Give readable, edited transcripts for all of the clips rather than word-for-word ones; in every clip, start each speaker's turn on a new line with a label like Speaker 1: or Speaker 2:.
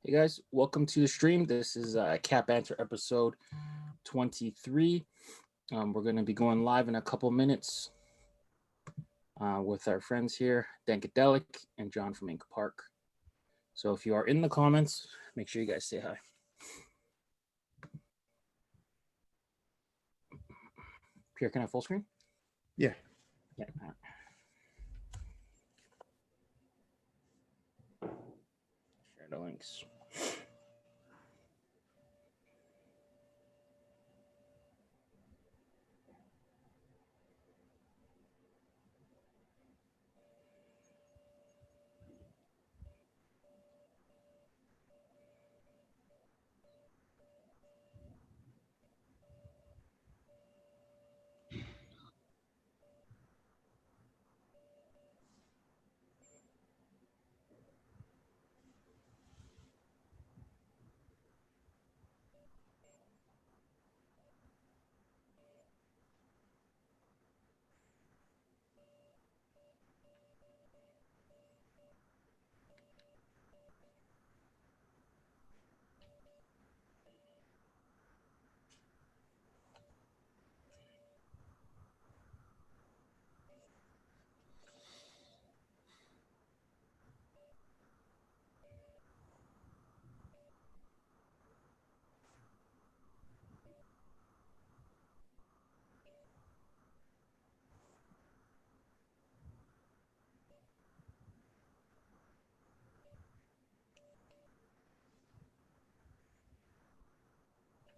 Speaker 1: Hey guys, welcome to the stream. This is Cat Banter episode 23. We're going to be going live in a couple minutes with our friends here, Danke Delic and John from Ink Park. So if you are in the comments, make sure you guys say hi. Pierre, can I full screen?
Speaker 2: Yeah.
Speaker 1: Yeah. Share the links.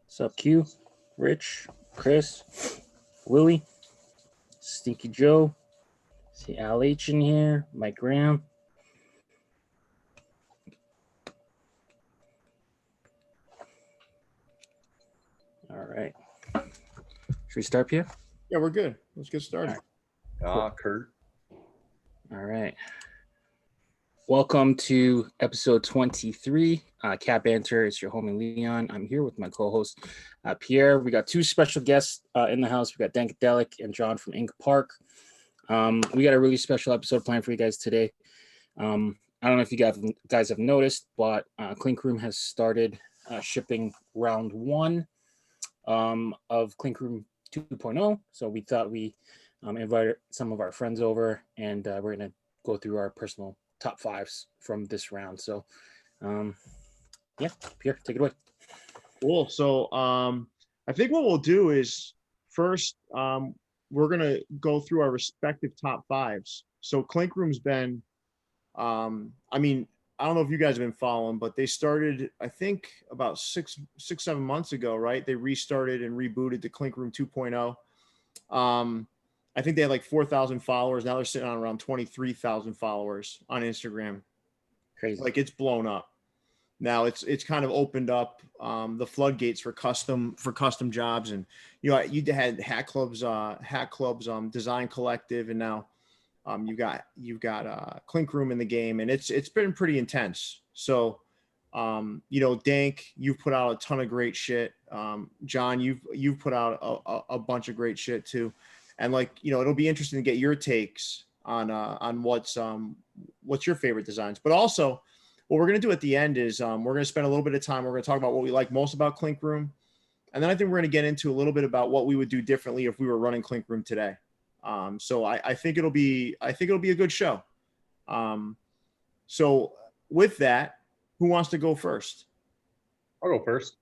Speaker 1: What's up, Q, Rich, Chris, Willie, Stinky Joe, see Al H in here, Mike Graham. All right. Should we start, Pierre?
Speaker 2: Yeah, we're good. Let's get started.
Speaker 3: Kurt.
Speaker 1: All right. Welcome to episode 23, Cat Banter. It's your homie Leon. I'm here with my co-host Pierre. We got two special guests in the house. We got Danke Delic and John from Ink Park. We got a really special episode planned for you guys today. I don't know if you guys have noticed, but Clink Room has started shipping round one of Clink Room 2.0. So we thought we invited some of our friends over, and we're going to go through our personal top fives from this round. So yeah, Pierre, take it away.
Speaker 2: Cool. So I think what we'll do is first we're gonna go through our respective top fives. So Clink Room's been I mean, I don't know if you guys have been following, but they started, I think, about six, 7 months ago, right? They restarted and rebooted the Clink Room 2.0. I think they had like 4,000 followers. Now they're sitting on around 23,000 followers on Instagram.
Speaker 1: Crazy.
Speaker 2: Like, it's blown up. Now it's kind of opened up the floodgates for custom jobs, and you had Hat Club's Design Collective, and now you've got Clink Room in the game, and it's been pretty intense. So Dank, you've put out a ton of great shit. John, you've put out a bunch of great shit too. And it'll be interesting to get your takes on what's your favorite designs. But also, what we're going to do at the end is we're going to spend a little bit of time. We're going to talk about what we like most about Clink Room. And then I think we're going to get into a little bit about what we would do differently if we were running Clink Room today. So I think it'll be a good show. So with that, who wants to go first?
Speaker 3: I'll go first.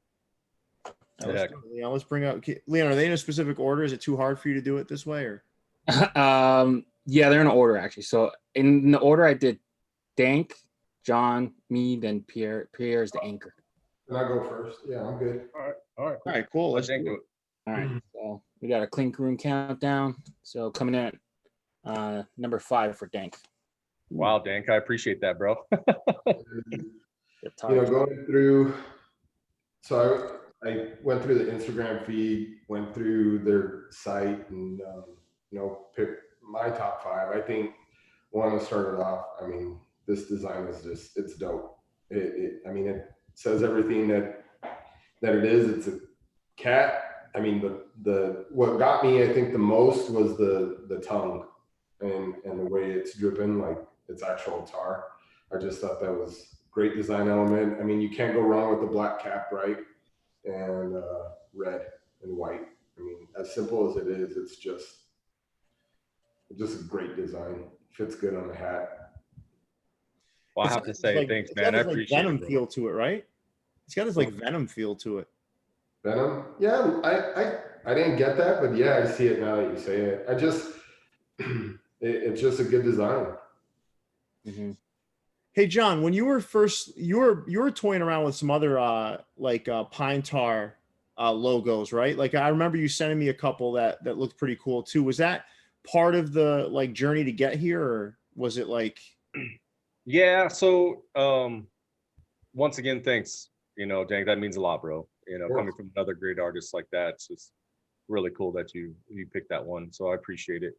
Speaker 2: Let's bring up Leon. Are they in a specific order? Is it too hard for you to do it this way, or?
Speaker 1: Yeah, they're in order actually. So in the order I did Dank, John, me, then Pierre. Pierre is the anchor.
Speaker 4: Can I go first? Yeah, I'm good.
Speaker 3: All right,
Speaker 2: Cool. Let's
Speaker 3: do
Speaker 2: do
Speaker 3: it.
Speaker 2: it.
Speaker 1: All right. So we got a Clink Room countdown. So coming in at number 5 for Dank.
Speaker 3: Wow, Dank, I appreciate that, bro.
Speaker 4: Going through. So I went through the Instagram feed, went through their site, and picked my top 5. I think one to start it off. I mean, this design is it's dope. It says everything that it is. It's a cat. I mean, the what got me, I think, the most was the tongue and the way it's driven, like its actual tar. I just thought that was great design element. I mean, you can't go wrong with the black cap, right? And red and white. I mean, as simple as it is, it's just a great design. Fits good on the hat.
Speaker 3: Well, I have to say, thanks, man. I appreciate
Speaker 2: Venom
Speaker 3: it, bro.
Speaker 2: feel to it, right? It's got this like Venom feel to it.
Speaker 4: Venom? Yeah, I didn't get that, but yeah, I see it now that you say it. I just it's just a good design.
Speaker 1: Mm-hmm.
Speaker 2: Hey John, when you were first, you were toying around with some other pine tar logos, right? Like I remember you sending me a couple that looked pretty cool too. Was that part of the like journey to get here, or was it like?
Speaker 3: Yeah. So once again, thanks. You know, Dank, that means a lot, bro. You know, coming from another great artist like that, it's just really cool that you picked that one. So I appreciate it.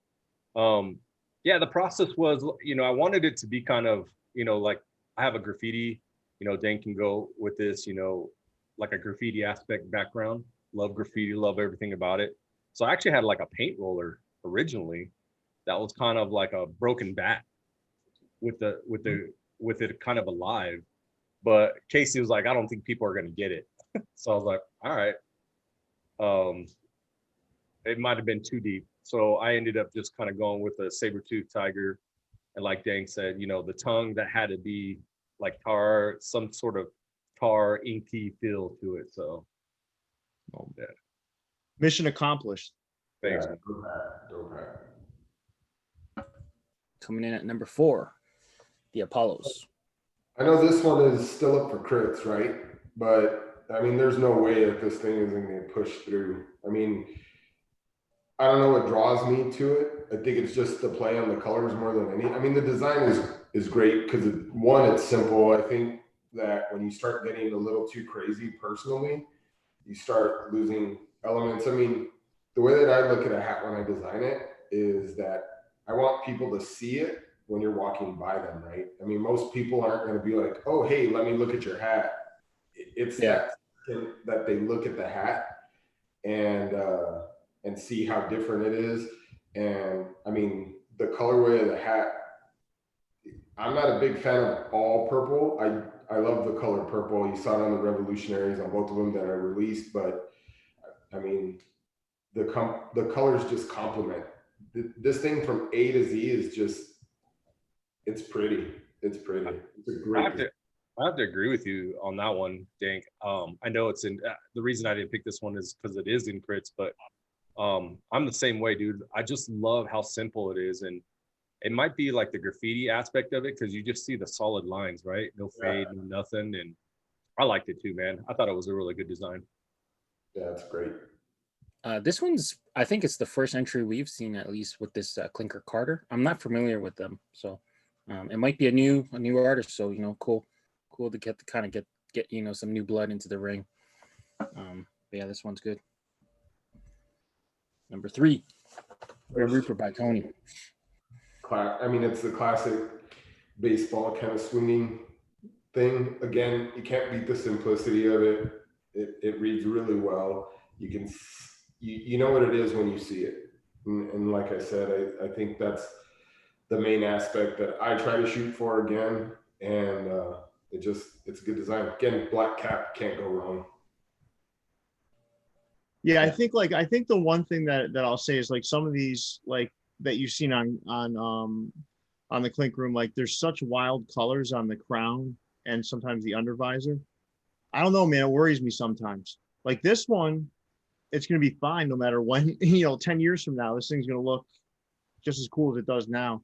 Speaker 3: Yeah, the process was, you know, I wanted it to be kind of, you know, like I have a graffiti, you know, Dan can go with this, you know, like a graffiti aspect background. Love graffiti, love everything about it. So I actually had like a paint roller originally that was kind of like a broken bat with it kind of alive. But Casey was like, I don't think people are gonna get it. So I was like, all right. It might have been too deep. So I ended up just kind of going with a saber-toothed tiger. And like Dank said, you know, the tongue that had to be like tar, some sort of tar, inky feel to it. So, yeah.
Speaker 2: Mission accomplished.
Speaker 3: Thanks.
Speaker 4: Yeah, dope hat.
Speaker 1: Coming in at number 4, the Apollos.
Speaker 4: I know this one is still up for crits, right? But I mean, there's no way that this thing isn't going to push through. I mean, I don't know what draws me to it. I think it's just the play on the colors more than any. I mean, the design is great because it's simple. I think that when you start getting a little too crazy personally, you start losing elements. I mean, the way that I look at a hat when I design it is that I want people to see it when you're walking by them, right? I mean, most people aren't going to be like, oh, hey, let me look at your hat. It's that they look at the hat and see how different it is. And I mean, the colorway of the hat, I'm not a big fan of all purple. I love the color purple. You saw it on the Revolutionaries on both of them that I released, but I mean, the colors just complement. This thing from A to Z is just, it's pretty. It's pretty. It's a great.
Speaker 3: I have to agree with you on that one, Dank. I know it's in the reason I didn't pick this one is because it is in crits, but I'm the same way, dude. I just love how simple it is, and it might be like the graffiti aspect of it because you just see the solid lines, right? No fade, no nothing, and I liked it too, man. I thought it was a really good design.
Speaker 4: Yeah, it's great.
Speaker 1: This one's, I think it's the first entry we've seen, at least with this Clinker Carter. I'm not familiar with them, so it might be a new artist. So, you know, cool to get you know, some new blood into the ring. But yeah, this one's good. Number 3, Grim Reaper by Tony.
Speaker 4: I mean, it's the classic baseball kind of swinging thing. Again, you can't beat the simplicity of it. It reads really well. You can, you know what it is when you see it. And like I said, I think that's the main aspect that I try to shoot for again. And it's a good design. Again, black cap, can't go wrong.
Speaker 2: Yeah, I think the one thing that I'll say is like some of these like that you've seen on the Clink Room, like there's such wild colors on the crown and sometimes the undervisor. I don't know, man. It worries me sometimes. Like this one, it's going to be fine no matter when, you know, 10 years from now, this thing's going to look just as cool as it does now.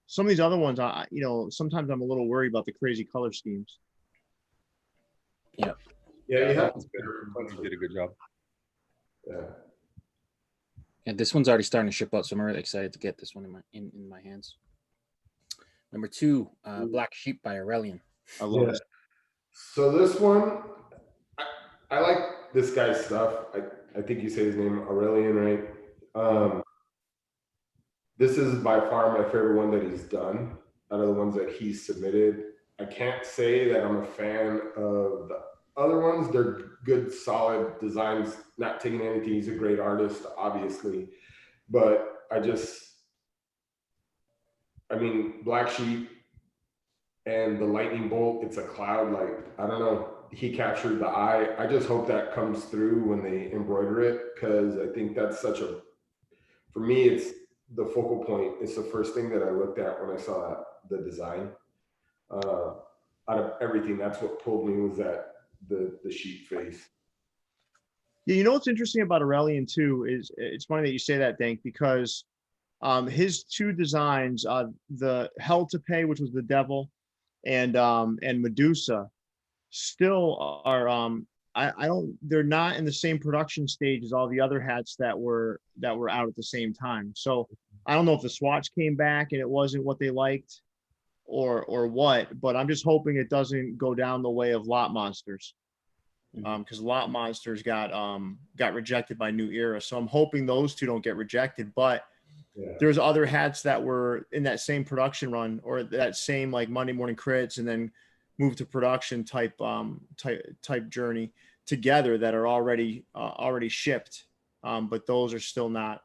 Speaker 2: Some of these other ones, you know, sometimes I'm a little worried about the crazy color schemes.
Speaker 1: Yeah.
Speaker 4: Yeah, you
Speaker 3: That was good. You did a good job.
Speaker 4: Yeah.
Speaker 1: And this one's already starting to ship out, so I'm really excited to get this one in my hands. Number 2, Black Sheep by Aurelian.
Speaker 2: I love it.
Speaker 4: So this one, I like this guy's stuff. I think you say his name Aurelian, right? This is by far my favorite one that he's done out of the ones that he's submitted. I can't say that I'm a fan of the other ones. They're good, solid designs, not taking anything. He's a great artist, obviously. But I mean, Black Sheep, and the lightning bolt, it's a cloud. Like, I don't know, he captured the eye. I just hope that comes through when they embroider it, because I think that's such a, for me, it's the focal point. It's the first thing that I looked at when I saw the design. Out of everything, that's what pulled me, was that the sheep face.
Speaker 2: Yeah, you know what's interesting about Aurelian too is it's funny that you say that, Dank, because his two designs, the Hell to Pay, which was the devil, and Medusa, still are I don't, they're not in the same production stage as all the other hats that were out at the same time. So I don't know if the swatch came back and it wasn't what they liked or what, but I'm just hoping it doesn't go down the way of Lot Monsters. Because Lot Monsters got rejected by New Era. So I'm hoping those two don't get rejected. But there's other hats that were in that same production run, or that same like Monday Morning Crits and then move to production type journey together, that are already shipped. But those are still not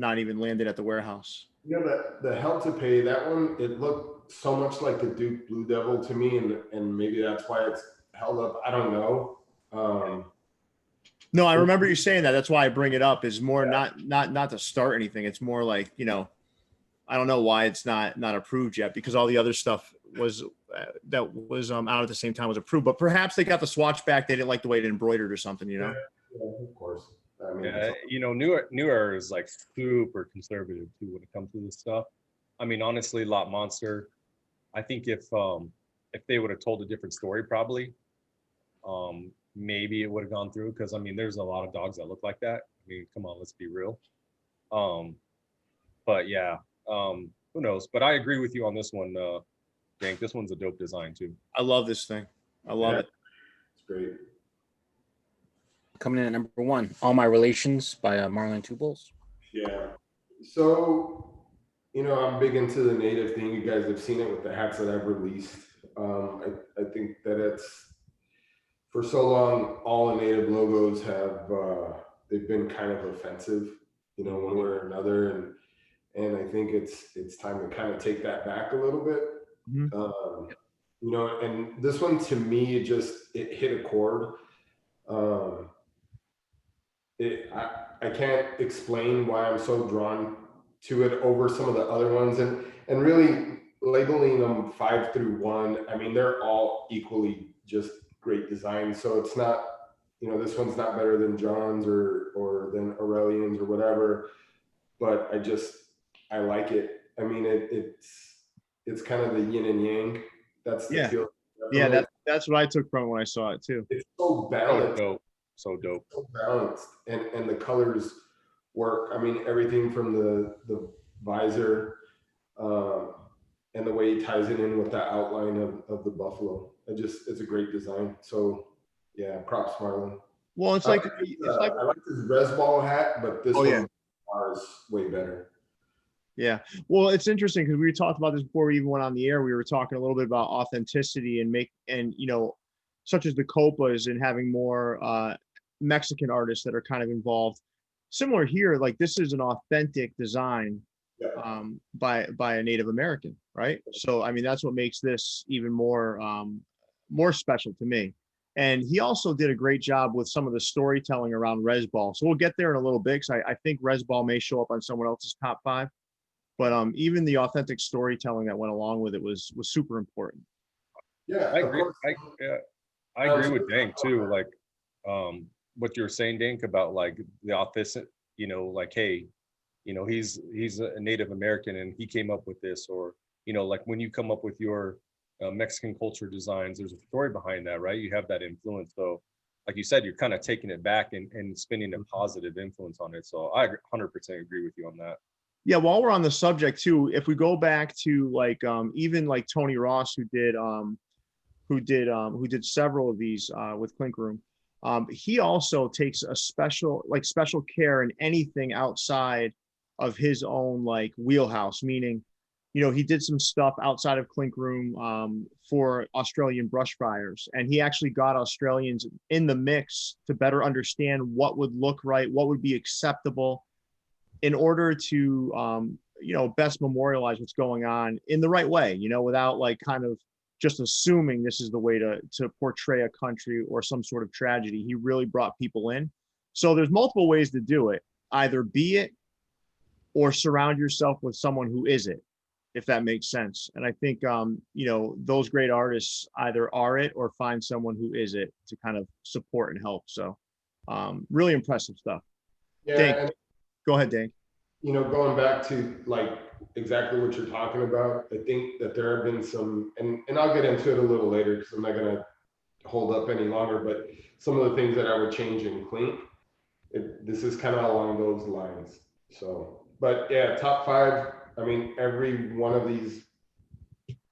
Speaker 2: even landed at the warehouse.
Speaker 4: You know, the Hell to Pay, that one, it looked so much like the Duke Blue Devil to me, and maybe that's why it's held up. I don't know.
Speaker 2: No, I remember you saying that. That's why I bring it up. Is more not to start anything. It's more like, you know, I don't know why it's not approved yet, because all the other stuff was that was out at the same time was approved. But perhaps they got the swatch back. They didn't like the way it embroidered or something, you know.
Speaker 4: Yeah, of course. I mean,
Speaker 3: You know, New Era is like super conservative too when it comes to this stuff. I mean, honestly, Lot Monster, I think if they would have told a different story, probably, maybe it would have gone through, because I mean, there's a lot of dogs that look like that. I mean, come on, let's be real. But yeah, who knows? But I agree with you on this one, Dank. This one's a dope design too.
Speaker 2: I love this thing. I love it.
Speaker 4: It's great.
Speaker 1: Coming in at number 1, All My Relations by Marlon Two Bulls.
Speaker 4: Yeah. So, you know, I'm big into the native thing. You guys have seen it with the hats that I've released. I think that it's, for so long, all the native logos have they've been kind of offensive, you know, one way or another, and I think it's time to kind of take that back a little bit.
Speaker 2: Mm-hmm.
Speaker 4: You know, and this one to me, it hit a chord. I can't explain why I'm so drawn to it over some of the other ones, and really labeling them 5 through 1. I mean, they're all equally just great designs. So it's not, you know, this one's not better than John's or than Aurelian's or whatever, but I like it. I mean, it's kind of the yin and yang. That's the feel.
Speaker 2: Yeah, that's what I took from it when I saw it too.
Speaker 4: It's so balanced.
Speaker 3: So dope.
Speaker 4: So balanced, and the colors work. I mean, everything from the visor, and the way he ties it in with that outline of the buffalo. It's a great design. So yeah, props Marlon.
Speaker 2: Well, it's like I
Speaker 4: like his res ball hat, but this one is way better.
Speaker 2: Yeah. Well, it's interesting because we talked about this before we even went on the air. We were talking a little bit about authenticity and you know, such as the Copas and having more Mexican artists that are kind of involved. Similar here, like this is an authentic design by a Native American, right? So I mean, that's what makes this even more special to me. And he also did a great job with some of the storytelling around res ball. So we'll get there in a little bit, because I think res ball may show up on someone else's top 5. But even the authentic storytelling that went along with it was super important.
Speaker 4: Yeah,
Speaker 3: I agree. I agree with Dank too. Like what you were saying, Dank, about like the authentic, you know, like, hey, you know, he's a Native American and he came up with this, or, you know, like when you come up with your Mexican culture designs, there's a story behind that, right? You have that influence. So like you said, you're kind of taking it back and spinning a positive influence on it. So I 100% agree with you on that.
Speaker 2: Yeah, while we're on the subject too, if we go back to like even like Tony Ross, who did several of these with Clink Room, he also takes a special care in anything outside of his own like wheelhouse. Meaning, you know, he did some stuff outside of Clink Room for Australian brush fires, and he actually got Australians in the mix to better understand what would look right, what would be acceptable, in order to, you know, best memorialize what's going on in the right way, you know, without like kind of just assuming this is the way to portray a country or some sort of tragedy. He really brought people in. So there's multiple ways to do it. Either be it or surround yourself with someone who is it, if that makes sense. And I think, you know, those great artists either are it or find someone who is it to kind of support and help. So really impressive stuff.
Speaker 4: Yeah,
Speaker 2: Dank,
Speaker 4: and,
Speaker 2: go ahead, Dank.
Speaker 4: you know, going back to like exactly what you're talking about, I think that there have been some, and I'll get into it a little later because I'm not going to hold up any longer, but some of the things that I would change in Clink, this is kind of along those lines. So, but yeah, top 5, I mean, every one of these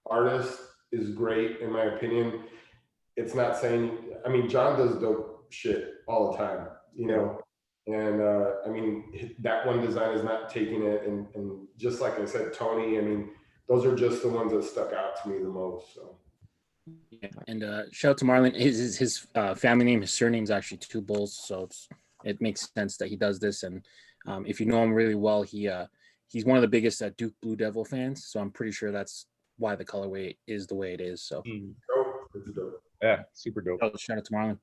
Speaker 4: artists is great in my opinion. It's not saying, I mean, Jon does dope shit all the time, you know, and I mean, that one design is not taking it. And just like I said, Tony, I mean, those are just the ones that stuck out to me the most. So.
Speaker 1: Yeah. And shout out to Marlon. His family name, his surname is actually Two Bulls, so it makes sense that he does this. And if you know him really well, he's one of the biggest Duke Blue Devil fans. So I'm pretty sure that's why the colorway is the way it is. So
Speaker 4: Dope.
Speaker 3: Yeah, super dope.
Speaker 1: shout out to Marlon.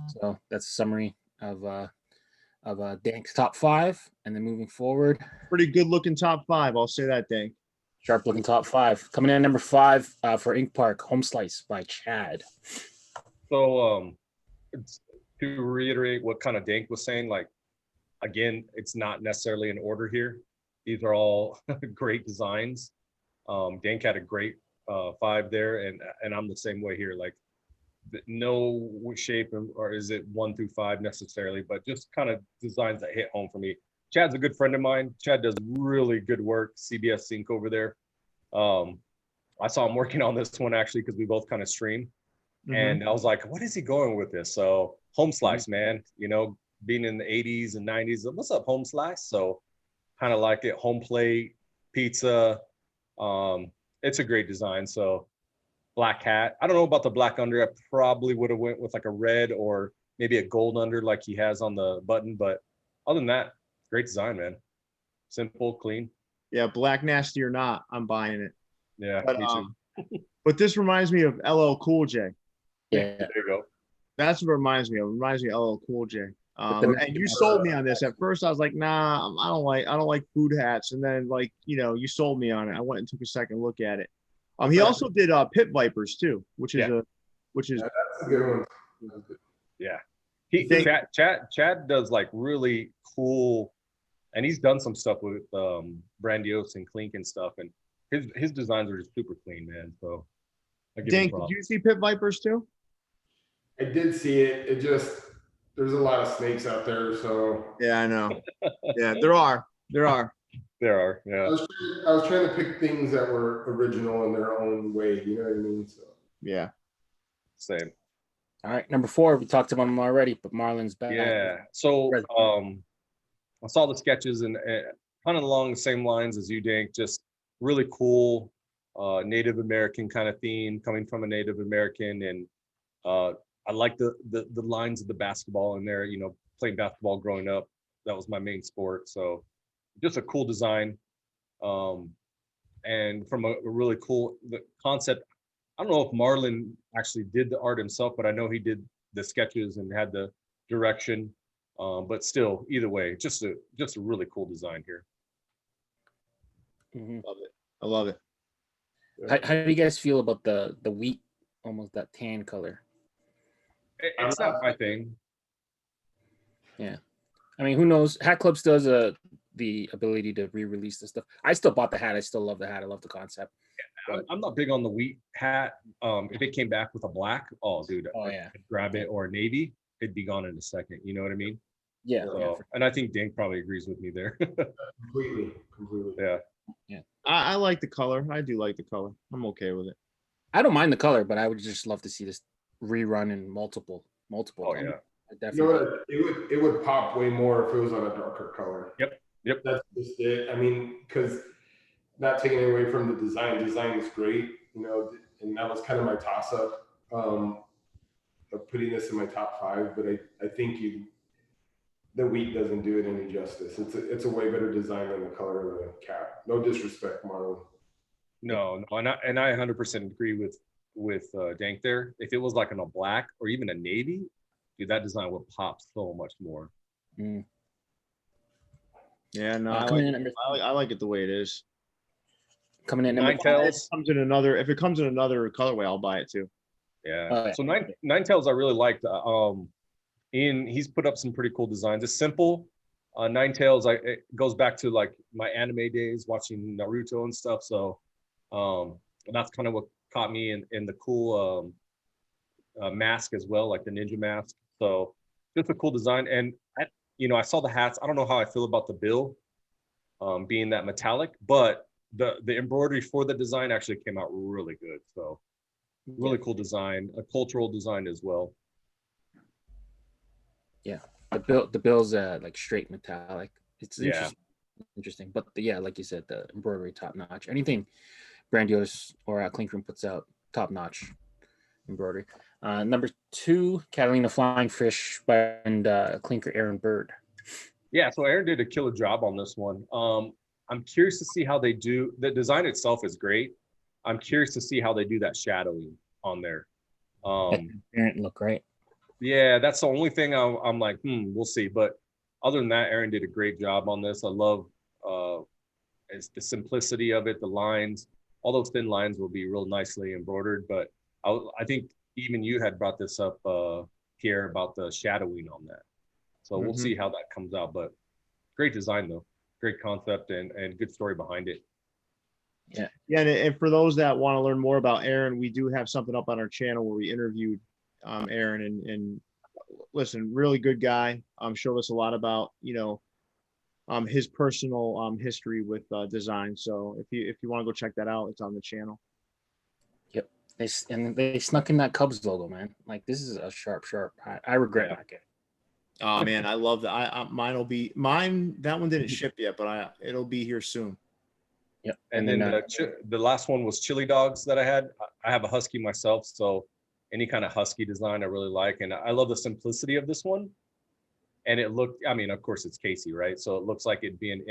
Speaker 1: So that's a summary of Dank's top 5, and then moving forward,
Speaker 2: Pretty good looking top 5. I'll say that, Dank.
Speaker 1: sharp looking top 5. Coming in at number 5 for Ink Park, Home Slice by Chad.
Speaker 3: So to reiterate what kind of Dank was saying, like, again, it's not necessarily in order here. These are all great designs. Dank had a great 5 there, and I'm the same way here. Like, no shape or is it 1 through 5 necessarily, but just kind of designs that hit home for me. Chad's a good friend of mine. Chad does really good work, CBS Sync over there. I saw him working on this one actually because we both kind of stream. And I was like, what is he going with this? So Home Slice, man, you know, being in the 80s and 90s, what's up, Home Slice? So kind of like it, home plate, pizza. It's a great design. So black hat. I don't know about the black under. I probably would have went with like a red or maybe a gold under like he has on the button. But other than that, great design, man. Simple, clean.
Speaker 2: Yeah, black nasty or not, I'm buying it.
Speaker 3: Yeah,
Speaker 2: But,
Speaker 3: me too.
Speaker 2: but this reminds me of LL Cool J.
Speaker 1: Yeah.
Speaker 3: There you go.
Speaker 2: That's what it reminds me of. It reminds me of LL Cool J. And you sold me on this. At first, I was like, nah, I don't like food hats. And then, like, you know, you sold me on it. I went and took a second look at it. He also did Pit Vipers too, which is
Speaker 4: That's a good one.
Speaker 3: Yeah. Chad does like really cool, and he's done some stuff with Brandiose and Clink and stuff, and his designs are just super clean, man. So
Speaker 2: Dink, did you see Pit Vipers too?
Speaker 4: I did see it. It just, there's a lot of snakes out there, so.
Speaker 2: Yeah, I know. Yeah, there are.
Speaker 3: There are, yeah.
Speaker 4: I was trying to pick things that were original in their own way, you know what I mean? So.
Speaker 2: Yeah.
Speaker 3: Same.
Speaker 1: All right, number 4, we talked about him already, but Marlon's back.
Speaker 3: Yeah. So I saw the sketches and kind of along the same lines as you, Dank. Just really cool Native American kind of theme, coming from a Native American, and I like the lines of the basketball in there. You know, playing basketball growing up, that was my main sport. So just a cool design, and from a really cool concept. I don't know if Marlon actually did the art himself, but I know he did the sketches and had the direction. But still, either way, just a really cool design here.
Speaker 2: Love it. I love it.
Speaker 1: How do you guys feel about the wheat, almost that tan color?
Speaker 3: It's not my thing.
Speaker 1: Yeah, I mean, who knows? Hat Club still has the ability to re-release this stuff. I still bought the hat. I still love the hat. I love the concept.
Speaker 3: I'm not big on the wheat hat. If it came back with a black, dude,
Speaker 1: I'd
Speaker 3: grab it, or a navy, it'd be gone in a second. You know what I mean?
Speaker 1: Yeah.
Speaker 3: So, and I think Dink probably agrees with me there.
Speaker 4: Completely.
Speaker 3: Yeah.
Speaker 2: I like the color. I do like the color. I'm okay with it.
Speaker 1: I don't mind the color, but I would just love to see this rerun in multiple.
Speaker 3: Oh
Speaker 1: colors.
Speaker 3: yeah.
Speaker 1: Definitely.
Speaker 4: You know what? It would pop way more if it was on a darker color.
Speaker 3: Yep.
Speaker 4: That's just it. I mean, because not taking away from the design. Design is great, you know, and that was kind of my toss up of putting this in my top 5. But I think the wheat doesn't do it any justice. It's a way better design than the color of the cap. No disrespect, Marlon.
Speaker 3: No, and I 100% agree with Dank there. If it was like in a black or even a navy, dude, that design would pop so much more.
Speaker 1: Mm.
Speaker 2: Yeah, no, I like it the way it is.
Speaker 1: Coming in
Speaker 3: Nine
Speaker 1: number
Speaker 3: tails.
Speaker 2: If it comes in another colorway, I'll buy it too.
Speaker 3: Yeah.
Speaker 1: Oh, yeah.
Speaker 3: So nine tails I really liked. Ian, he's put up some pretty cool designs. It's simple. Nine tails, it goes back to like my anime days, watching Naruto and stuff. So that's kind of what caught me in the cool mask as well, like the ninja mask. So just a cool design. And I saw the hats. I don't know how I feel about the bill being that metallic, but the embroidery for the design actually came out really good. So really cool design, a cultural design as well.
Speaker 1: Yeah, the bill's like straight metallic. It's interesting. But like you said, the embroidery top notch. Anything Brandios or Clink Room puts out, top notch embroidery. Number 2, Catalina Flying Fish by Clinker Aaron Bird.
Speaker 3: Yeah, so Aaron did a killer job on this one. I'm curious to see how they do. The design itself is great. I'm curious to see how they do that shadowing on there.
Speaker 1: Aaron look great.
Speaker 3: Yeah, that's the only thing I'm like, we'll see. But other than that, Aaron did a great job on this. I love it's the simplicity of it, the lines. All those thin lines will be real nicely embroidered. But I think even you had brought this up, Pierre, about the shadowing on that. So we'll see how that comes out. But great design, though. Great concept and good story behind it.
Speaker 2: Yeah, and for those that want to learn more about Aaron, we do have something up on our channel where we interviewed Aaron and listen, really good guy. Showed us a lot about his personal history with design. So if you want to go check that out, it's on the channel.
Speaker 1: Yep, they snuck in that Cubs logo, man. Like, this is a sharp. I regret not getting.
Speaker 2: Oh man, I love that. Mine. That one didn't ship yet, but it'll be here soon.
Speaker 1: Yep.
Speaker 3: And then the last one was chili dogs that I had. I have a husky myself, so any kind of husky design I really like, and I love the simplicity of this one. And it looked, I mean, of course it's Casey, right? So it looks like it'd be an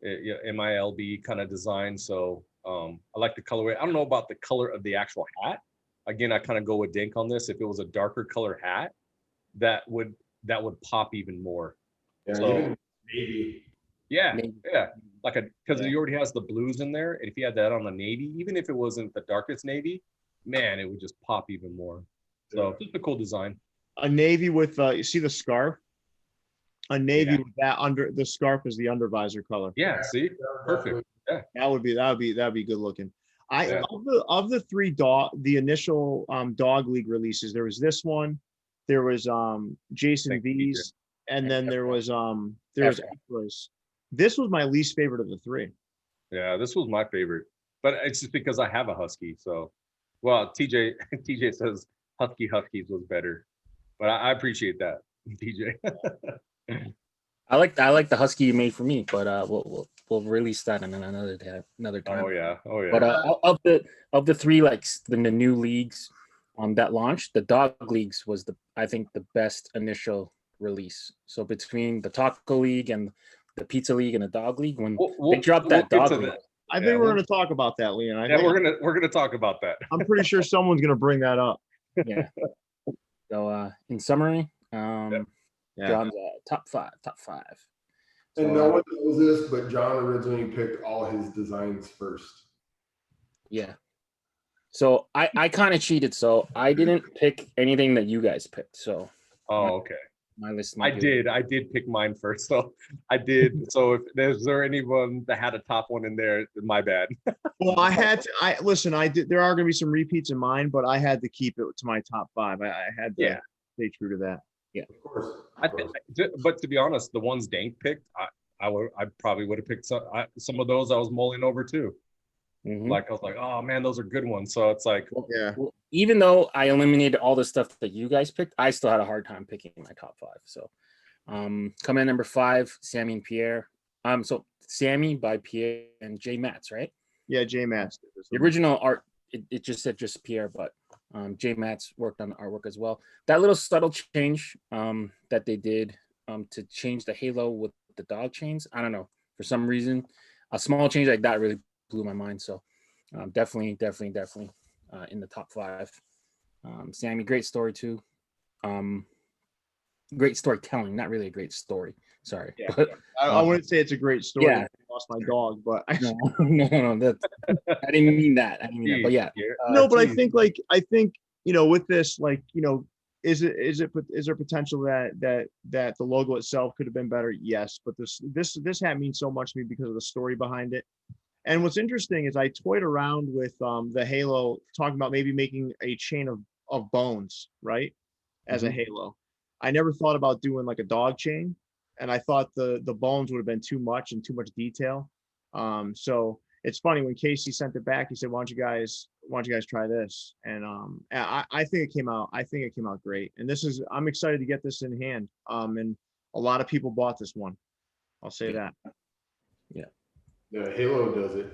Speaker 3: MILB kind of design. So I like the colorway. I don't know about the color of the actual hat. Again, I kind of go with Dink on this. If it was a darker color hat, that would pop even more.
Speaker 4: Yeah,
Speaker 3: so
Speaker 4: even navy.
Speaker 3: Yeah, like because he already has the blues in there, and if he had that on a navy, even if it wasn't the darkest navy, man, it would just pop even more. So just a cool design.
Speaker 2: A navy with you see the scarf. A navy with that under the scarf is the undervisor color.
Speaker 3: Yeah, see, perfect. Yeah,
Speaker 2: that would be good looking. Of the three the initial dog league releases, there was this one, there was Jason V's, and then there was Ephra's. This was my least favorite of the three.
Speaker 3: Yeah, this was my favorite, but it's just because I have a husky. So, well, TJ says Huskies was better, but I appreciate that, TJ.
Speaker 1: I like the husky you made for me, but we'll release that in another time.
Speaker 3: Oh yeah.
Speaker 1: But of the three, like the new leagues that launched, the dog leagues was I think the best initial release. So between the taco league and the pizza league and the dog league, when they dropped that dog league,
Speaker 2: I think we're going to talk about that, Leon.
Speaker 3: We're gonna talk about that.
Speaker 2: I'm pretty sure someone's going to bring that up.
Speaker 1: Yeah. So in summary, John's top five.
Speaker 4: And no one knows this, but John originally picked all his designs first.
Speaker 1: Yeah. So I kind of cheated. So I didn't pick anything that you guys picked. So.
Speaker 3: Okay.
Speaker 1: My list.
Speaker 3: I did pick mine first. So I did. So if there's anyone that had a top one in there, my bad.
Speaker 2: Well, I did. There are going to be some repeats in mine, but I had to keep it to my top five. I had to stay true to that.
Speaker 1: Yeah,
Speaker 4: of course.
Speaker 3: But to be honest, the ones Dank picked, I probably would have picked some of those I was mulling over too. Mm-hmm. Like I was like, oh man, those are good ones. So it's like,
Speaker 1: well, even though I eliminated all the stuff that you guys picked, I still had a hard time picking my top five. So coming in number 5, Sammy and Pierre. So Sammy by Pierre and J Matz, right?
Speaker 2: Yeah, J Matz.
Speaker 1: The original art, it just said just Pierre, but J Matz worked on the artwork as well. That little subtle change that they did to change the halo with the dog chains, I don't know, for some reason, a small change like that really blew my mind. So definitely in the top 5. Sammy, great story too. Great storytelling, not really a great story. Sorry.
Speaker 2: Yeah.
Speaker 1: But,
Speaker 2: I wouldn't say it's a great story.
Speaker 1: Yeah.
Speaker 2: I lost my dog, but
Speaker 1: no, that's, I didn't mean that. But yeah.
Speaker 2: no, but I
Speaker 3: geez.
Speaker 2: think with this, is there potential that the logo itself could have been better? Yes, but this hat means so much to me because of the story behind it. And what's interesting is I toyed around with the halo, talking about maybe making a chain of bones, right, as a halo. I never thought about doing like a dog chain, and I thought the bones would have been too much and too much detail. So it's funny when Casey sent it back, he said, why don't you guys try this? And I think it came out great. And I'm excited to get this in hand. And a lot of people bought this one. I'll say that.
Speaker 1: Yeah.
Speaker 4: The Halo does it.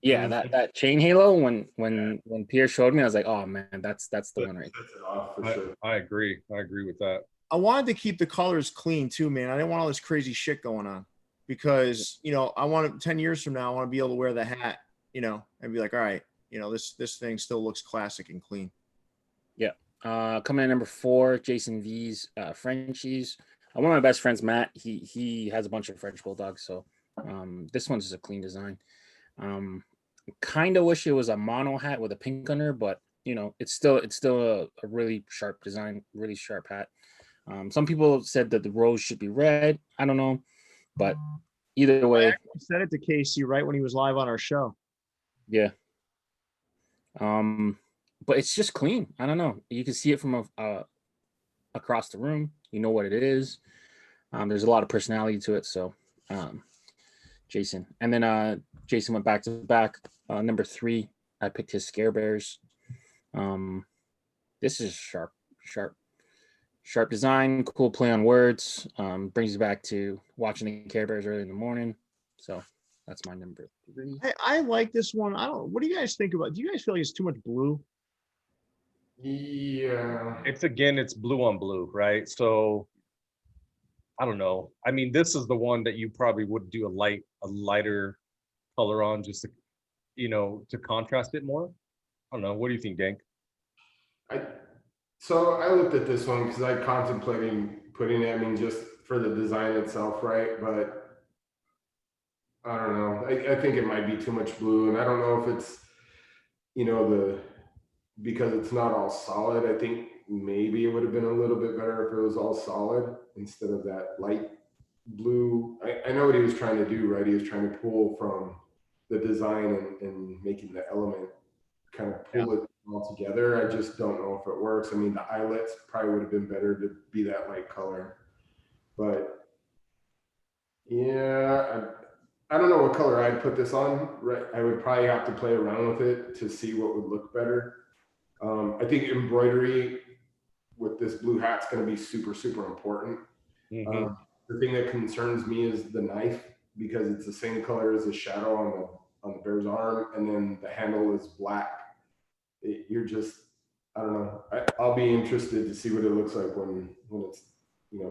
Speaker 1: Yeah, that chain halo, when Pierre showed me, I was like, oh man, that's the one right
Speaker 4: Sets it off for sure.
Speaker 3: I agree with that.
Speaker 2: I wanted to keep the colors clean too, man. I didn't want all this crazy shit going on because, I want 10 years from now, I want to be able to wear the hat, and be like, all right, this thing still looks classic and clean.
Speaker 1: Yeah. Coming in number 4, Jason V's Frenchies. One of my best friends, Matt, he has a bunch of French bulldogs, so this one's just a clean design. Kind of wish it was a mono hat with a pink under, but it's still a really sharp design, really sharp hat. Some people said that the rose should be red. I don't know, but either way,
Speaker 2: I actually said it to Casey right when he was live on our show.
Speaker 1: yeah. But it's just clean. I don't know. You can see it from across the room. You know what it is. There's a lot of personality to it. So, Jason, and then Jason went back to back. Number 3, I picked his Scare Bears. This is sharp design, cool play on words. Brings you back to watching the Care Bears early in the morning. So that's my number 3.
Speaker 2: I like this one. What do you guys think about? Do you guys feel like it's too much blue?
Speaker 4: Yeah.
Speaker 3: It's blue on blue, right? So I don't know. I mean, this is the one that you probably would do a lighter color on, just to, to contrast it more. I don't know. What do you think, Dank?
Speaker 4: So I looked at this one because I contemplated putting it, just for the design itself, right? But I don't know. I think it might be too much blue, and I don't know if it's, because it's not all solid. I think maybe it would have been a little bit better if it was all solid instead of that light blue. I know what he was trying to do, right? He was trying to pull from the design and making the element kind of pull it all together. I just don't know if it works. The eyelets probably would have been better to be that light color, but yeah, I don't know what color I'd put this on. Right, I would probably have to play around with it to see what would look better. I think embroidery with this blue hat's going to be super, super important. The thing that concerns me is the knife, because it's the same color as the shadow on the bear's arm, and then the handle is black. You're just, I don't know. I'll be interested to see what it looks like when it's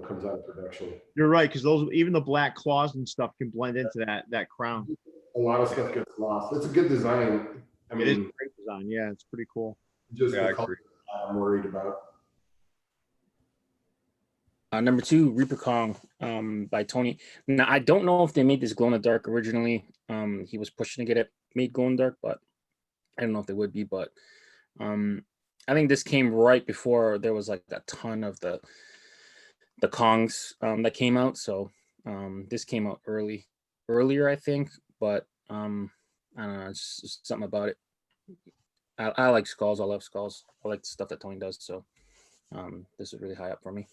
Speaker 4: comes out of production.
Speaker 2: You're right, because even the black claws and stuff can blend into that crown.
Speaker 4: A lot of stuff gets lost. It's a good design.
Speaker 2: It is a great design. Yeah, it's pretty cool.
Speaker 4: Just the color I'm worried about.
Speaker 1: Number 2, Reaper Kong by Tony. Now, I don't know if they made this glow in the dark originally. He was pushing to get it made glow in the dark, but I don't know if they would be. But I think this came right before there was like a ton of the Kongs that came out. So this came out earlier, I think. But I don't know, it's just something about it. I like skulls. I love skulls. I like the stuff that Tony does. So this is really high up for me.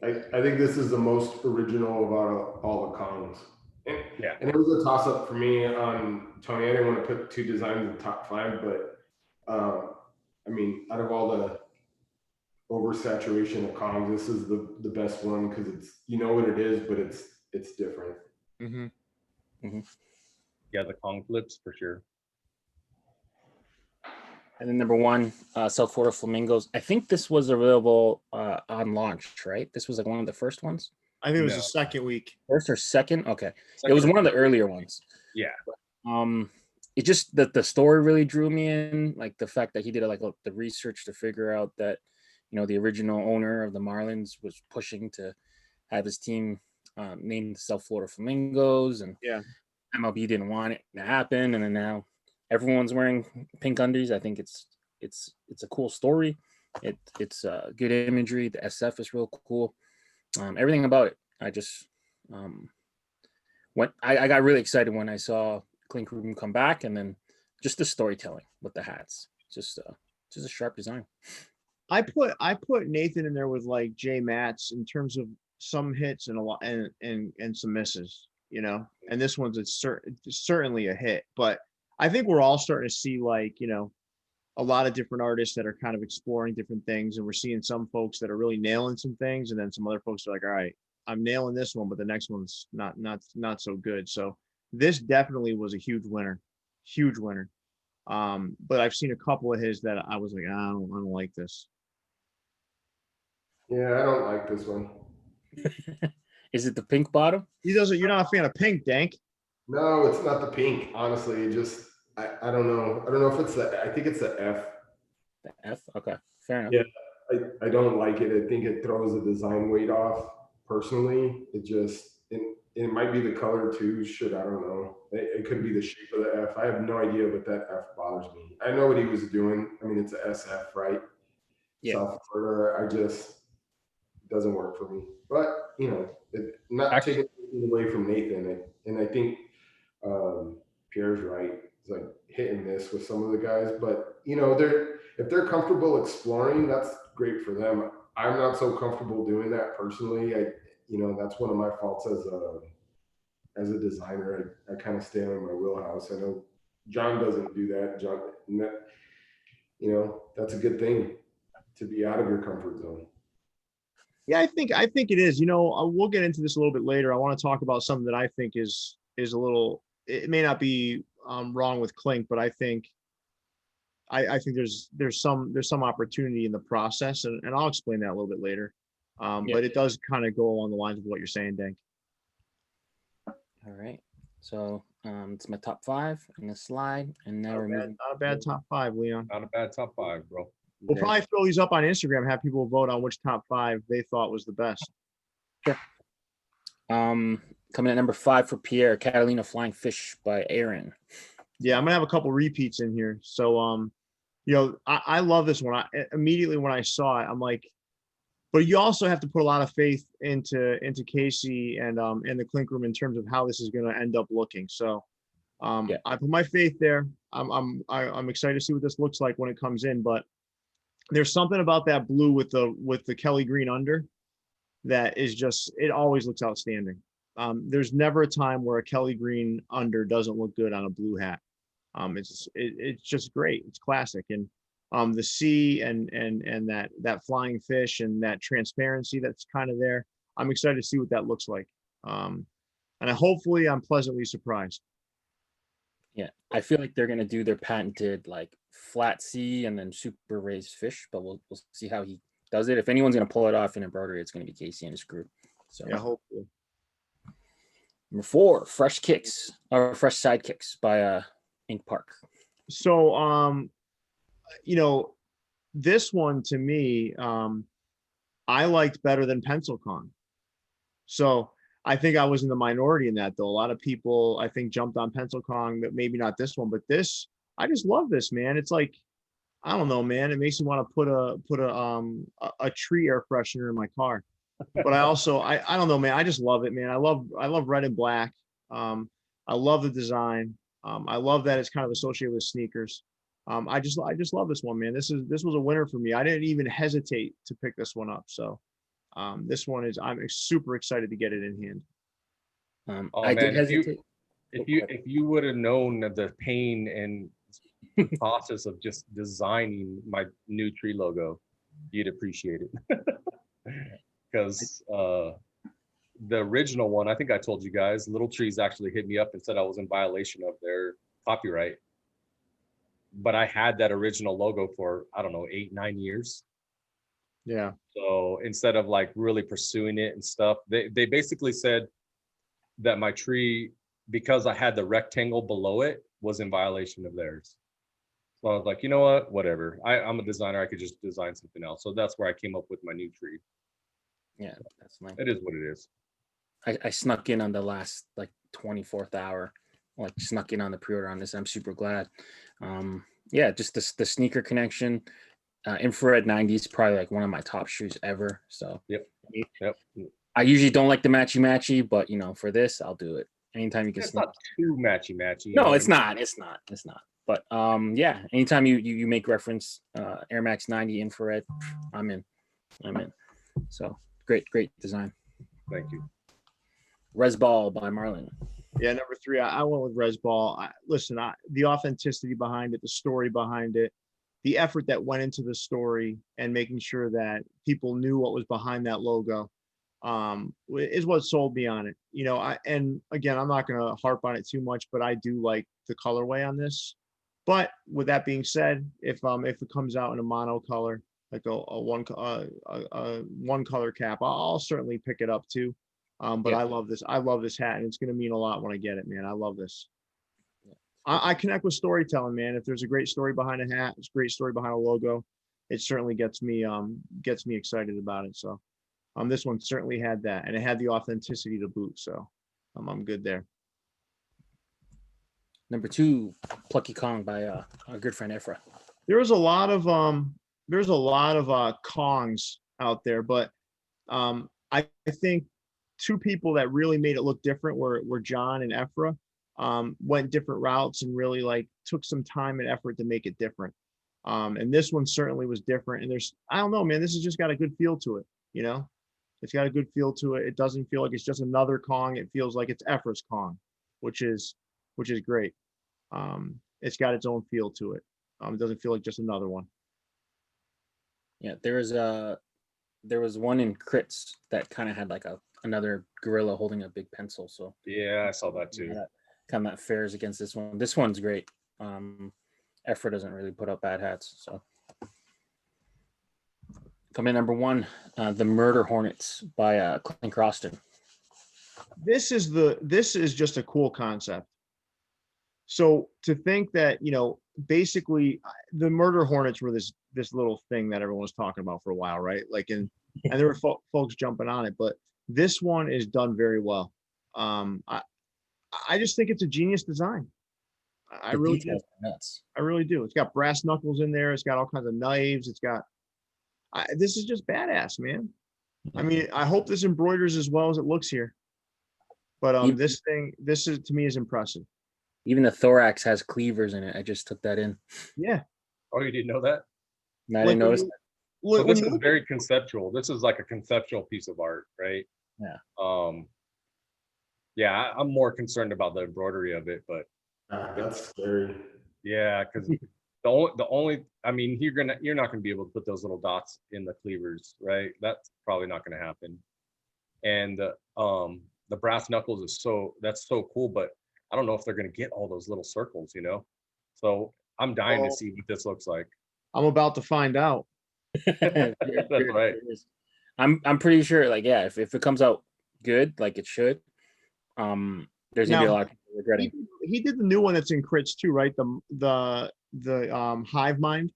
Speaker 4: I think this is the most original of all the Kongs. And it was a toss up for me on Tony. I didn't want to put 2 designs in the top 5, but out of all the oversaturation of Kongs, this is the best one because it's what it is, but it's different.
Speaker 3: Yeah, the Kong flips for sure.
Speaker 1: And then number 1, South Florida Flamingos. I think this was available on launch, right? This was like one of the first ones.
Speaker 2: I think it was the second week.
Speaker 1: First or second? Okay. It was one of the earlier ones.
Speaker 3: Yeah.
Speaker 1: It just that the story really drew me in, like the fact that he did the research to figure out that, the original owner of the Marlins was pushing to have his team named the South Florida Flamingos, and
Speaker 2: Yeah.
Speaker 1: MLB didn't want it to happen, and then now everyone's wearing pink undies. I think it's a cool story. It's good imagery. The SF is real cool. Everything about it. I just I got really excited when I saw Clink Room come back, and then just the storytelling with the hats. Just a sharp design.
Speaker 2: I put Nathan in there with like Jay Matz in terms of some hits and a lot and some misses, and this one's certainly a hit, but I think we're all starting to see like, a lot of different artists that are kind of exploring different things, and we're seeing some folks that are really nailing some things, and then some other folks are like, all right, I'm nailing this one, but the next one's not so good. So this definitely was a huge winner. But I've seen a couple of his that I was like, I don't like this.
Speaker 4: Yeah, I don't like this one.
Speaker 1: Is it the pink bottom?
Speaker 2: You're not a fan of pink, Dank.
Speaker 4: No, it's not the pink. Honestly, it just I don't know. I don't know if it's I think it's the F.
Speaker 1: The F? Okay, fair enough.
Speaker 4: Yeah, I don't like it. I think it throws the design weight off. Personally, it might be the color too. Shit, I don't know. It could be the shape of the F. I have no idea, but that F bothers me. I know what he was doing. I mean, it's a SF, right?
Speaker 1: Yeah.
Speaker 4: South Florida. Doesn't work for me. But not taking anything away from Nathan, and I think Pierre's right. It's like hit and miss with some of the guys, but if they're comfortable exploring, that's great for them. I'm not so comfortable doing that personally. That's one of my faults as a designer. I kind of stay in my wheelhouse. I know John doesn't do that. John, that's a good thing to be out of your comfort zone.
Speaker 2: Yeah, I think it is. We'll get into this a little bit later. I want to talk about something that I think is a little. It may not be wrong with Clink, but I think there's some opportunity in the process, and I'll explain that a little bit later. But it does kind of go along the lines of what you're saying, Dank.
Speaker 1: All right. So it's my top 5 in the slide, and now we're moving.
Speaker 2: Not a bad top 5, Leon.
Speaker 3: Not a bad top 5, bro.
Speaker 2: We'll probably throw these up on Instagram, have people vote on which top 5 they thought was the best.
Speaker 1: Sure. Coming at number 5 for Pierre, Catalina Flying Fish by Aaron.
Speaker 2: Yeah, I'm gonna have a couple repeats in here. So I love this one. Immediately when I saw it, I'm like, but you also have to put a lot of faith into Casey and the Clink Room in terms of how this is gonna end up looking. So I put my faith there. I'm excited to see what this looks like when it comes in, but there's something about that blue with the Kelly green under that is just, it always looks outstanding. There's never a time where a Kelly green under doesn't look good on a blue hat. It's just great. It's classic. And the sea and that flying fish and that transparency that's kind of there. I'm excited to see what that looks like. And hopefully I'm pleasantly surprised.
Speaker 1: Yeah, I feel like they're gonna do their patented like flat sea and then super raised fish, but we'll see how he does it. If anyone's gonna pull it off in embroidery, it's gonna be Casey and his crew. So
Speaker 2: yeah, hopefully.
Speaker 1: Number 4, Fresh Sidekicks by Ink Park.
Speaker 2: So this one to me, I liked better than Pencil Con. So I think I was in the minority in that, though. A lot of people, I think, jumped on Pencil Con, but maybe not this one. But this, I just love this, man. It's like, I don't know, man. It makes me want to put a tree air freshener in my car. But I also, I don't know, man. I just love it, man. I love red and black. I love the design. I love that it's kind of associated with sneakers. I just love this one, man. This was a winner for me. I didn't even hesitate to pick this one up. So this one is, I'm super excited to get it in hand.
Speaker 1: I did hesitate.
Speaker 3: If you would have known the pain and process of just designing my new tree logo, you'd appreciate it. Because the original one, I think I told you guys, Little Trees actually hit me up and said I was in violation of their copyright. But I had that original logo for, I don't know, 8-9 years.
Speaker 2: Yeah.
Speaker 3: So instead of like really pursuing it and stuff, they basically said that my tree because I had the rectangle below it, was in violation of theirs. So I was like, you know what, whatever. I'm a designer. I could just design something else. So that's where I came up with my new tree.
Speaker 1: Yeah, that's nice.
Speaker 3: It is what it is.
Speaker 1: I snuck in on the last like 24th hour, like snuck in on the pre-order on this. I'm super glad. Yeah, just the sneaker connection. Infrared 90 is probably like one of my top shoes ever. So
Speaker 3: Yep.
Speaker 1: I usually don't like the matchy, but you know, for this, I'll do it. Anytime you can.
Speaker 3: It's not too matchy.
Speaker 1: No, it's not. It's not. But yeah, anytime you make reference Air Max 90 infrared, I'm in. So great design.
Speaker 3: Thank you.
Speaker 1: Res Ball by Marlon.
Speaker 2: Yeah, number 3, I went with Res Ball. Listen, the authenticity behind it, the story behind it, the effort that went into the story, and making sure that people knew what was behind that logo, is what sold me on it. You know, and again, I'm not going to harp on it too much, but I do like the colorway on this. But with that being said, if it comes out in a mono color, like a one color cap, I'll certainly pick it up too. But yeah. I love this hat, and it's going to mean a lot when I get it, man. I love this. Yeah. I connect with storytelling, man. If there's a great story behind a hat, it's a great story behind a logo, it certainly gets me excited about it. So this one certainly had that, and it had the authenticity to boot. So I'm good there.
Speaker 1: Number 2, Plucky Kong by our good friend Efra.
Speaker 2: There's a lot of Kongs out there, but I think 2 people that really made it look different were Jon and Efra. Went different routes and really like took some time and effort to make it different. And this one certainly was different. And I don't know, man, this has just got a good feel to it. You know, it's got a good feel to it. It doesn't feel like it's just another Kong. It feels like it's Efra's Kong, which is great. It's got its own feel to it. It doesn't feel like just another one.
Speaker 1: Yeah, there was one in Crits that kind of had like another gorilla holding a big pencil. So
Speaker 3: yeah, I saw that too.
Speaker 1: Kind of fares against this one. This one's great. Efra doesn't really put up bad hats. So coming in number 1, the Murder Hornets by Clink Room.
Speaker 2: This is just a cool concept. So to think that, you know, basically the Murder Hornets were this little thing that everyone was talking about for a while, right? Like, and there were folks jumping on it, but this one is done very well. I just think it's a genius design. I really do. Nuts. I really do. It's got brass knuckles in there. It's got all kinds of knives. It's got. This is just badass, man. I mean, I hope this embroiders as well as it looks here. But this to me is impressive.
Speaker 1: Even the thorax has cleavers in it. I just took that in.
Speaker 2: Yeah.
Speaker 3: Oh, you didn't know that?
Speaker 1: No, I didn't notice that.
Speaker 3: So this is very conceptual. This is like a conceptual piece of art, right?
Speaker 1: Yeah.
Speaker 3: Yeah, I'm more concerned about the embroidery of it, but
Speaker 4: that's scary.
Speaker 3: Yeah, because the only I mean, you're not gonna be able to put those little dots in the cleavers, right? That's probably not gonna happen. And the brass knuckles is that's so cool, but I don't know if they're gonna get all those little circles, you know. So I'm dying to see what this looks like.
Speaker 2: I'm about to find out.
Speaker 3: That's right.
Speaker 1: I'm pretty sure, like, yeah, if it comes out good, like it should, there's gonna be a lot of people regretting.
Speaker 2: He did the new one that's in Crits too, right? The Hive Mind.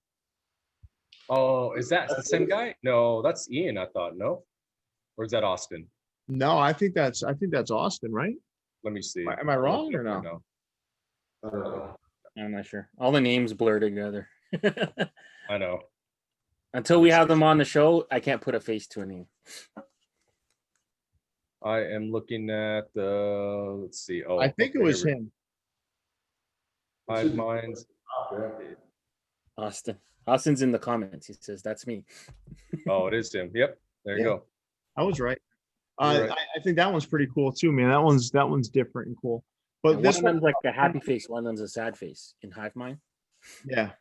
Speaker 3: Oh, is that the same guy? No, that's Ian, I thought. No, or is that Austin?
Speaker 2: No, I think that's Austin, right?
Speaker 3: Let me see.
Speaker 2: Am I wrong or no?
Speaker 3: No.
Speaker 4: I don't know.
Speaker 1: I'm not sure. All the names blur together.
Speaker 3: I know.
Speaker 1: Until we have them on the show, I can't put a face to a name.
Speaker 3: I am looking at the. Let's see. Oh,
Speaker 2: I think it was him.
Speaker 3: Hive Minds.
Speaker 1: Austin's in the comments. He says that's me.
Speaker 3: Oh, it is him. Yep. There you go.
Speaker 2: I was right.
Speaker 3: Right.
Speaker 2: I think that one's pretty cool too, man. That one's different and cool. But this
Speaker 1: one's like a happy face. One of them's a sad face in Hive Mind.
Speaker 2: Yeah.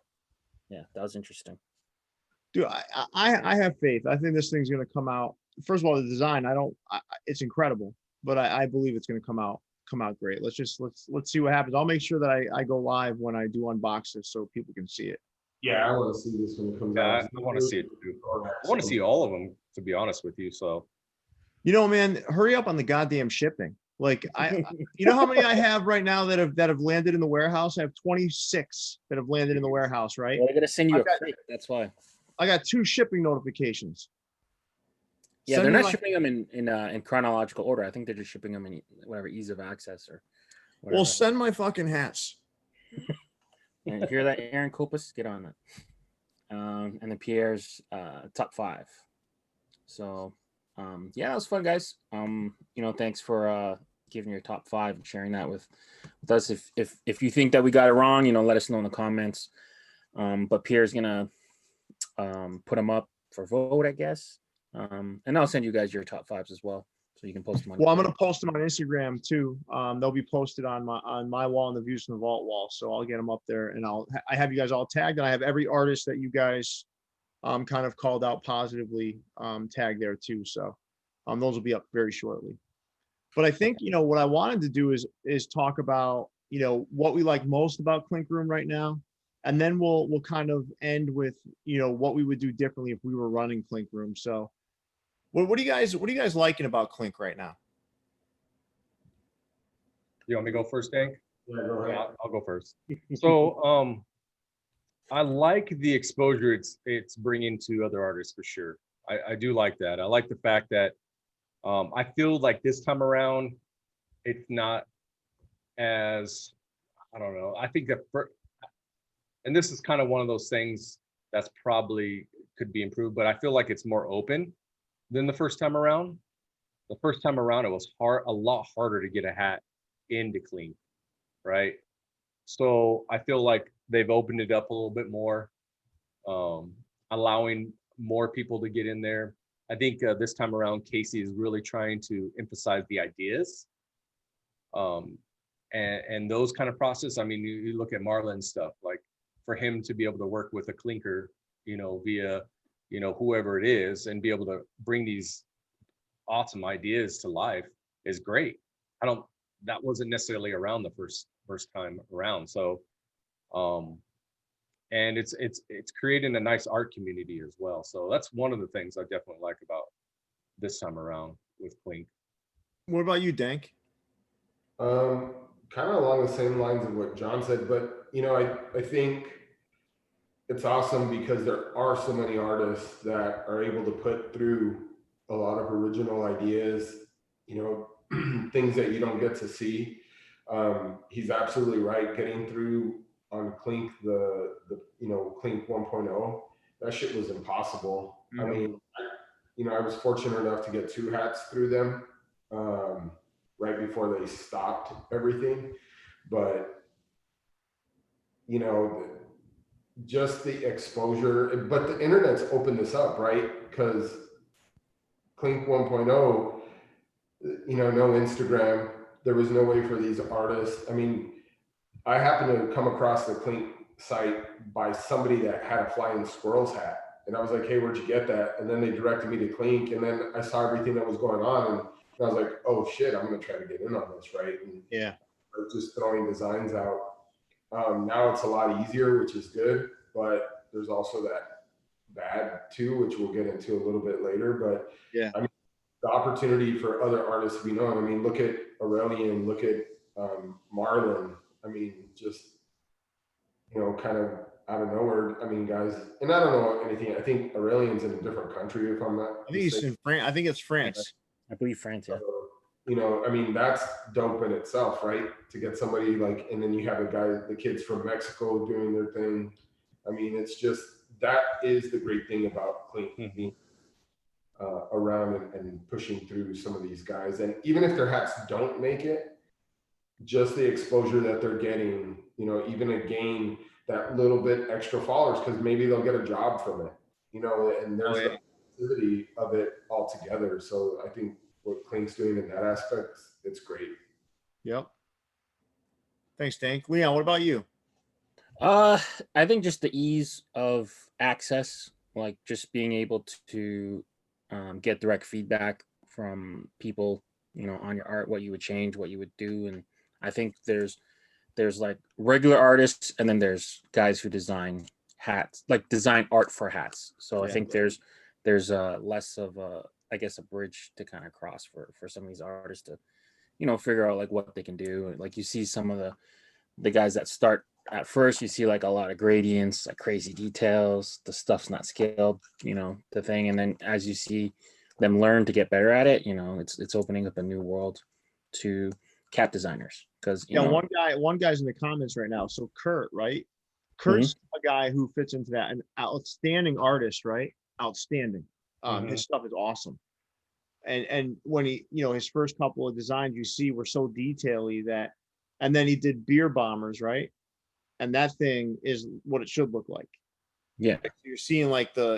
Speaker 1: Yeah, that was interesting.
Speaker 2: Dude, I have faith. I think this thing's gonna come out. First of all, the design, it's incredible, but I believe it's gonna come out great. Let's see what happens. I'll make sure that I go live when I do unboxes so people can see it.
Speaker 4: Yeah, I want to see this when it comes out.
Speaker 3: I want to see it too. I want to see all of them, to be honest with you. So,
Speaker 2: you know, man, hurry up on the goddamn shipping. Like you know how many I have right now that have landed in the warehouse? I have 26 that have landed in the warehouse, right?
Speaker 1: Well, they're gonna send you
Speaker 2: I've
Speaker 1: a
Speaker 2: got-
Speaker 1: crate. That's why.
Speaker 2: I got 2 shipping notifications.
Speaker 1: Yeah,
Speaker 2: Send
Speaker 1: they're
Speaker 2: me
Speaker 1: not
Speaker 2: my-
Speaker 1: shipping them in chronological order. I think they're just shipping them in whatever ease of access or whatever.
Speaker 2: Well, send my fucking hats.
Speaker 1: And hear that, Aaron Copus? Get on that. And then Pierre's top 5. So yeah, that was fun, guys. Thanks for giving your top 5 and sharing that with us. If you think that we got it wrong, let us know in the comments. But Pierre's gonna put them up for vote, I guess. And I'll send you guys your top 5s as well, so you can post them on.
Speaker 2: Well, I'm gonna post them on Instagram too. They'll be posted on my wall and the Views from the Vault wall. So I'll get them up there, and I have you guys all tagged, and I have every artist that you guys kind of called out positively tagged there too. So those will be up very shortly. But I think what I wanted to do is talk about what we like most about Clink Room right now, and then we'll kind of end with what we would do differently if we were running Clink Room. So what are you guys liking about Clink right now?
Speaker 3: You want me to go first, Dank?
Speaker 4: Yeah, go ahead.
Speaker 3: I'll go first. So I like the exposure it's bringing to other artists for sure. I do like that. I like the fact that I feel like this time around it's not as, I don't know. I think that and this is kind of one of those things that's probably could be improved, but I feel like it's more open than the first time around. The first time around, it was a lot harder to get a hat into Clink, right? So I feel like they've opened it up a little bit more, allowing more people to get in there. I think this time around, Casey is really trying to emphasize the ideas and those kind of process. I mean, you look at Marlon's stuff, like for him to be able to work with a clinker, via, whoever it is, and be able to bring these awesome ideas to life is great. That wasn't necessarily around the first time around. So, and it's creating a nice art community as well. So that's one of the things I definitely like about this time around with Clink.
Speaker 2: What about you, Dank?
Speaker 4: Kind of along the same lines of what John said, but I think it's awesome because there are so many artists that are able to put through a lot of original ideas, things that you don't get to see. He's absolutely right. Getting through on Clink, the Clink 1.0, that shit was impossible. I mean, I was fortunate enough to get 2 hats through them right before they stopped everything. But, just the exposure, but the internet's opened this up, right? Because Clink 1.0, no Instagram, there was no way for these artists. I mean, I happened to come across the Clink site by somebody that had a Flying Squirrels hat. And I was like, hey, where'd you get that? And then they directed me to Clink. And then I saw everything that was going on. And I was like, oh shit, I'm going to try to get in on this, right? And
Speaker 2: Yeah.
Speaker 4: just throwing designs out. Now it's a lot easier, which is good. But there's also that bad too, which we'll get into a little bit later. But
Speaker 2: yeah,
Speaker 4: I mean, the opportunity for other artists to be known. I mean, look at Aurelian, look at Marlon. I mean, just, kind of out of nowhere. I mean, guys, and I don't know anything. I think Aurelian's in a different country, if I'm not
Speaker 2: I think he's in France. I think it's France.
Speaker 1: I believe France, yeah.
Speaker 4: I mean, that's dope in itself, right? To get somebody like, and then you have the kids from Mexico doing their thing. I mean, it's just, that is the great thing about Clink being around and pushing through some of these guys. And even if their hats don't make it, just the exposure that they're getting, even to gain that little bit extra followers, because maybe they'll get a job from it, and there's the positivity of it altogether. So I think what Clink's doing in that aspect, it's great.
Speaker 2: Yep. Thanks, Dank. Leon, what about you?
Speaker 1: I think just the ease of access, like just being able to get direct feedback from people, on your art, what you would change, what you would do. And I think there's like regular artists, and then there's guys who design hats, like design art for hats. So I think there's less of a, I guess, a bridge to kind of cross for some of these artists to figure out like what they can do. Like you see some of the guys that start at first, you see like a lot of gradients, like crazy details. The stuff's not scaled, the thing. And then as you see them learn to get better at it, it's opening up a new world to cap designers. Because
Speaker 2: one guy's in the comments right now. So Kurt, right? Kurt's a guy who fits into that, an outstanding artist, right? Outstanding. His stuff is awesome. And when he, his first couple of designs you see were so detail-y that, and then he did beer bombers, right? And that thing is what it should look like.
Speaker 1: Yeah.
Speaker 2: You're seeing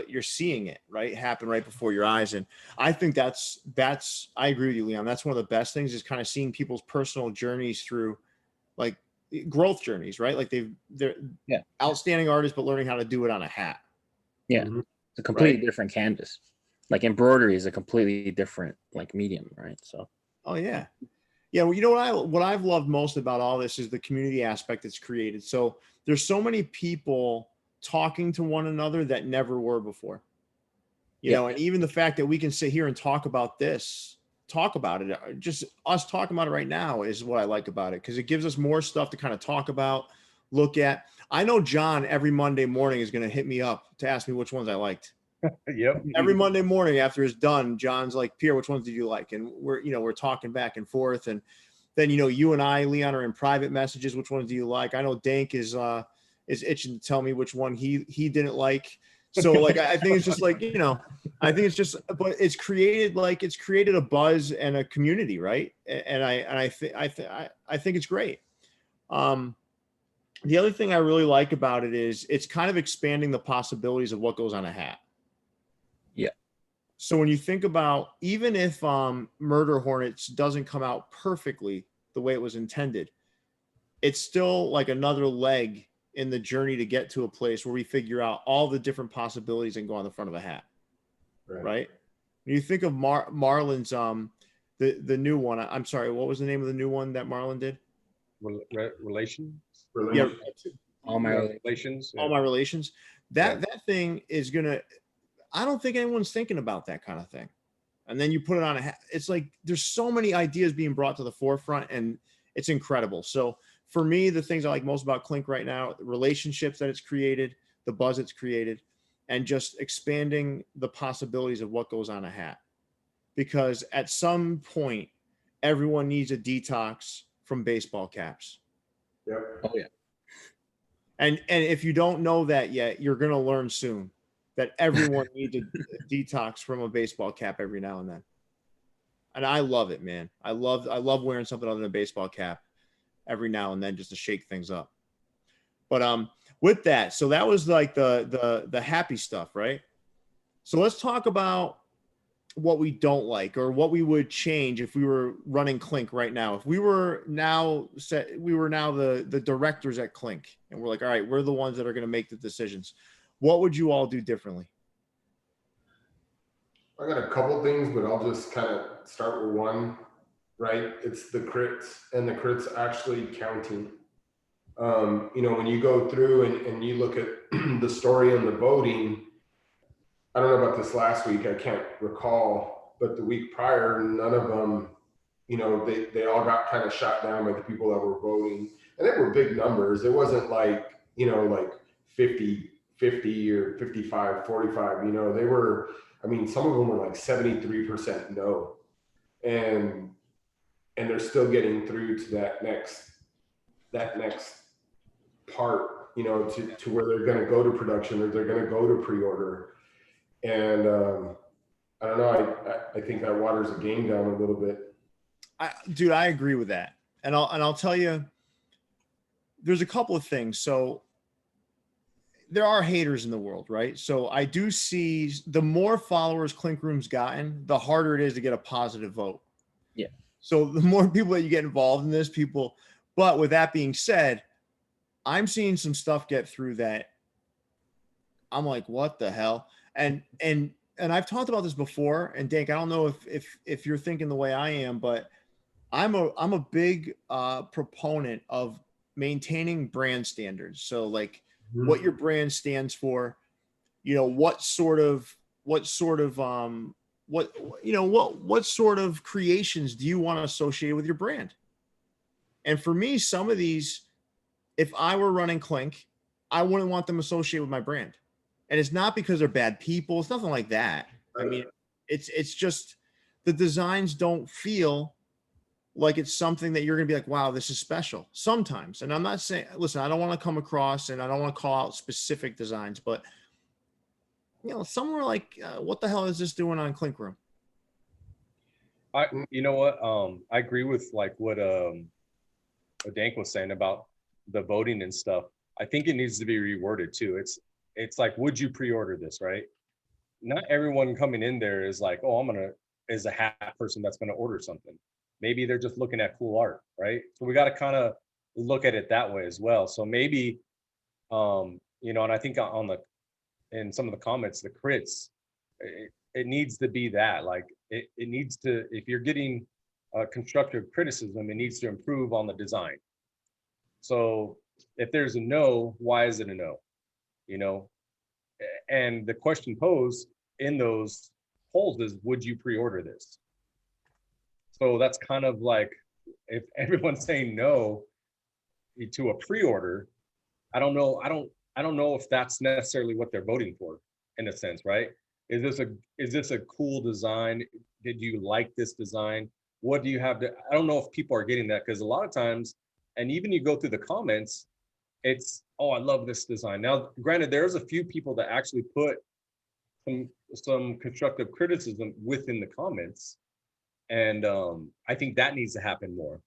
Speaker 2: you're seeing it, right? Happen right before your eyes. And I think that's, I agree with you, Leon. That's one of the best things, is kind of seeing people's personal journeys through like growth journeys, right? Like they're outstanding artists, but learning how to do it on a hat.
Speaker 1: Yeah. It's a completely different canvas. Like embroidery is a completely different like medium, right? So.
Speaker 2: Oh yeah. Yeah, well, what I've loved most about all this is the community aspect that's created. So there's so many people talking to one another that never were before. And even the fact that we can sit here and talk about it, just us talking about it right now is what I like about it, because it gives us more stuff to kind of talk about, look at. I know John every Monday morning is going to hit me up to ask me which ones I liked.
Speaker 3: Yep.
Speaker 2: Every Monday morning after it's done, John's like, Pierre, which ones did you like? And we're talking back and forth. And then, you and I, Leon, are in private messages. Which ones do you like? I know Dank is itching to tell me which one he didn't like. So like, I think it's just like, I think it's just, but it's created a buzz and a community. Right. And I think it's great. The other thing I really like about it is it's kind of expanding the possibilities of what goes on a hat.
Speaker 1: Yeah.
Speaker 2: So when you think about, even if Murder Hornets doesn't come out perfectly the way it was intended, it's still like another leg in the journey to get to a place where we figure out all the different possibilities and go on the front of a hat. Right? When you think of Marlon's the new one, I'm sorry, what was the name of the new one that Marlon did?
Speaker 3: Relations.
Speaker 2: Yeah.
Speaker 1: All my
Speaker 3: relations.
Speaker 2: All my relations. That thing is gonna. I don't think anyone's thinking about that kind of thing. And then you put it on a hat. It's like there's so many ideas being brought to the forefront, and it's incredible. So for me, the things I like most about Clink right now, the relationships that it's created, the buzz it's created, and just expanding the possibilities of what goes on a hat. Because at some point, everyone needs a detox from baseball caps.
Speaker 4: Yep.
Speaker 1: Oh yeah.
Speaker 2: And if you don't know that yet, you're going to learn soon that everyone needs a detox from a baseball cap every now and then. And I love it, man. I love wearing something other than a baseball cap every now and then just to shake things up. But with that, so that was like the happy stuff, right? So let's talk about what we don't like, or what we would change if we were running Clink right now. If we were now the directors at Clink, and we're like, all right, we're the ones that are going to make the decisions. What would you all do differently?
Speaker 4: I got a couple things, but I'll just kind of start with one, right? It's the crits, and the crits actually counting. When you go through and you look at the story and the voting, I don't know about this last week, I can't recall, but the week prior, none of them, they all got kind of shot down by the people that were voting. And they were big numbers. It wasn't like, like 50 or 55, 45, they were, some of them were like 73% no. And they're still getting through to that next part, to where they're going to go to production, or they're going to go to pre-order. And I don't know. I think that waters the game down a little bit.
Speaker 2: Dude, I agree with that. And I'll tell you, there's a couple of things. So there are haters in the world, right? So I do see the more followers Clink Room's gotten, the harder it is to get a positive vote.
Speaker 1: Yeah.
Speaker 2: So the more people that you get involved in this, but with that being said, I'm seeing some stuff get through that I'm like, what the hell? And I've talked about this before, and Dank, I don't know if you're thinking the way I am, but I'm a big proponent of maintaining brand standards. So like what your brand stands for, what sort of what sort of creations do you want to associate with your brand? And for me, some of these, if I were running Clink, I wouldn't want them associated with my brand. And it's not because they're bad people. It's nothing like that. I mean, it's just the designs don't feel like it's something that you're going to be like, wow, this is special sometimes. And I'm not saying, listen, I don't want to come across and I don't want to call out specific designs, but somewhere like, what the hell is this doing on Clink Room?
Speaker 3: You know what? I agree with like what Dank was saying about the voting and stuff. I think it needs to be reworded too. It's like, would you pre-order this, right? Not everyone coming in there is like, oh, is a hat person that's gonna order something. Maybe they're just looking at cool art, right? So we got to kind of look at it that way as well. So maybe, and I think in some of the comments, the crits, it needs to be that, like it needs to, if you're getting constructive criticism, it needs to improve on the design. So if there's a no, why is it a no? And the question posed in those polls is, would you pre-order this? So that's kind of like, if everyone's saying no to a pre-order, I don't know if that's necessarily what they're voting for, in a sense, right? Is this a cool design? Did you like this design? What do you have to, I don't know if people are getting that, because a lot of times, and even you go through the comments, it's, oh, I love this design. Now, granted, there's a few people that actually put some constructive criticism within the comments. And I think that needs to happen more.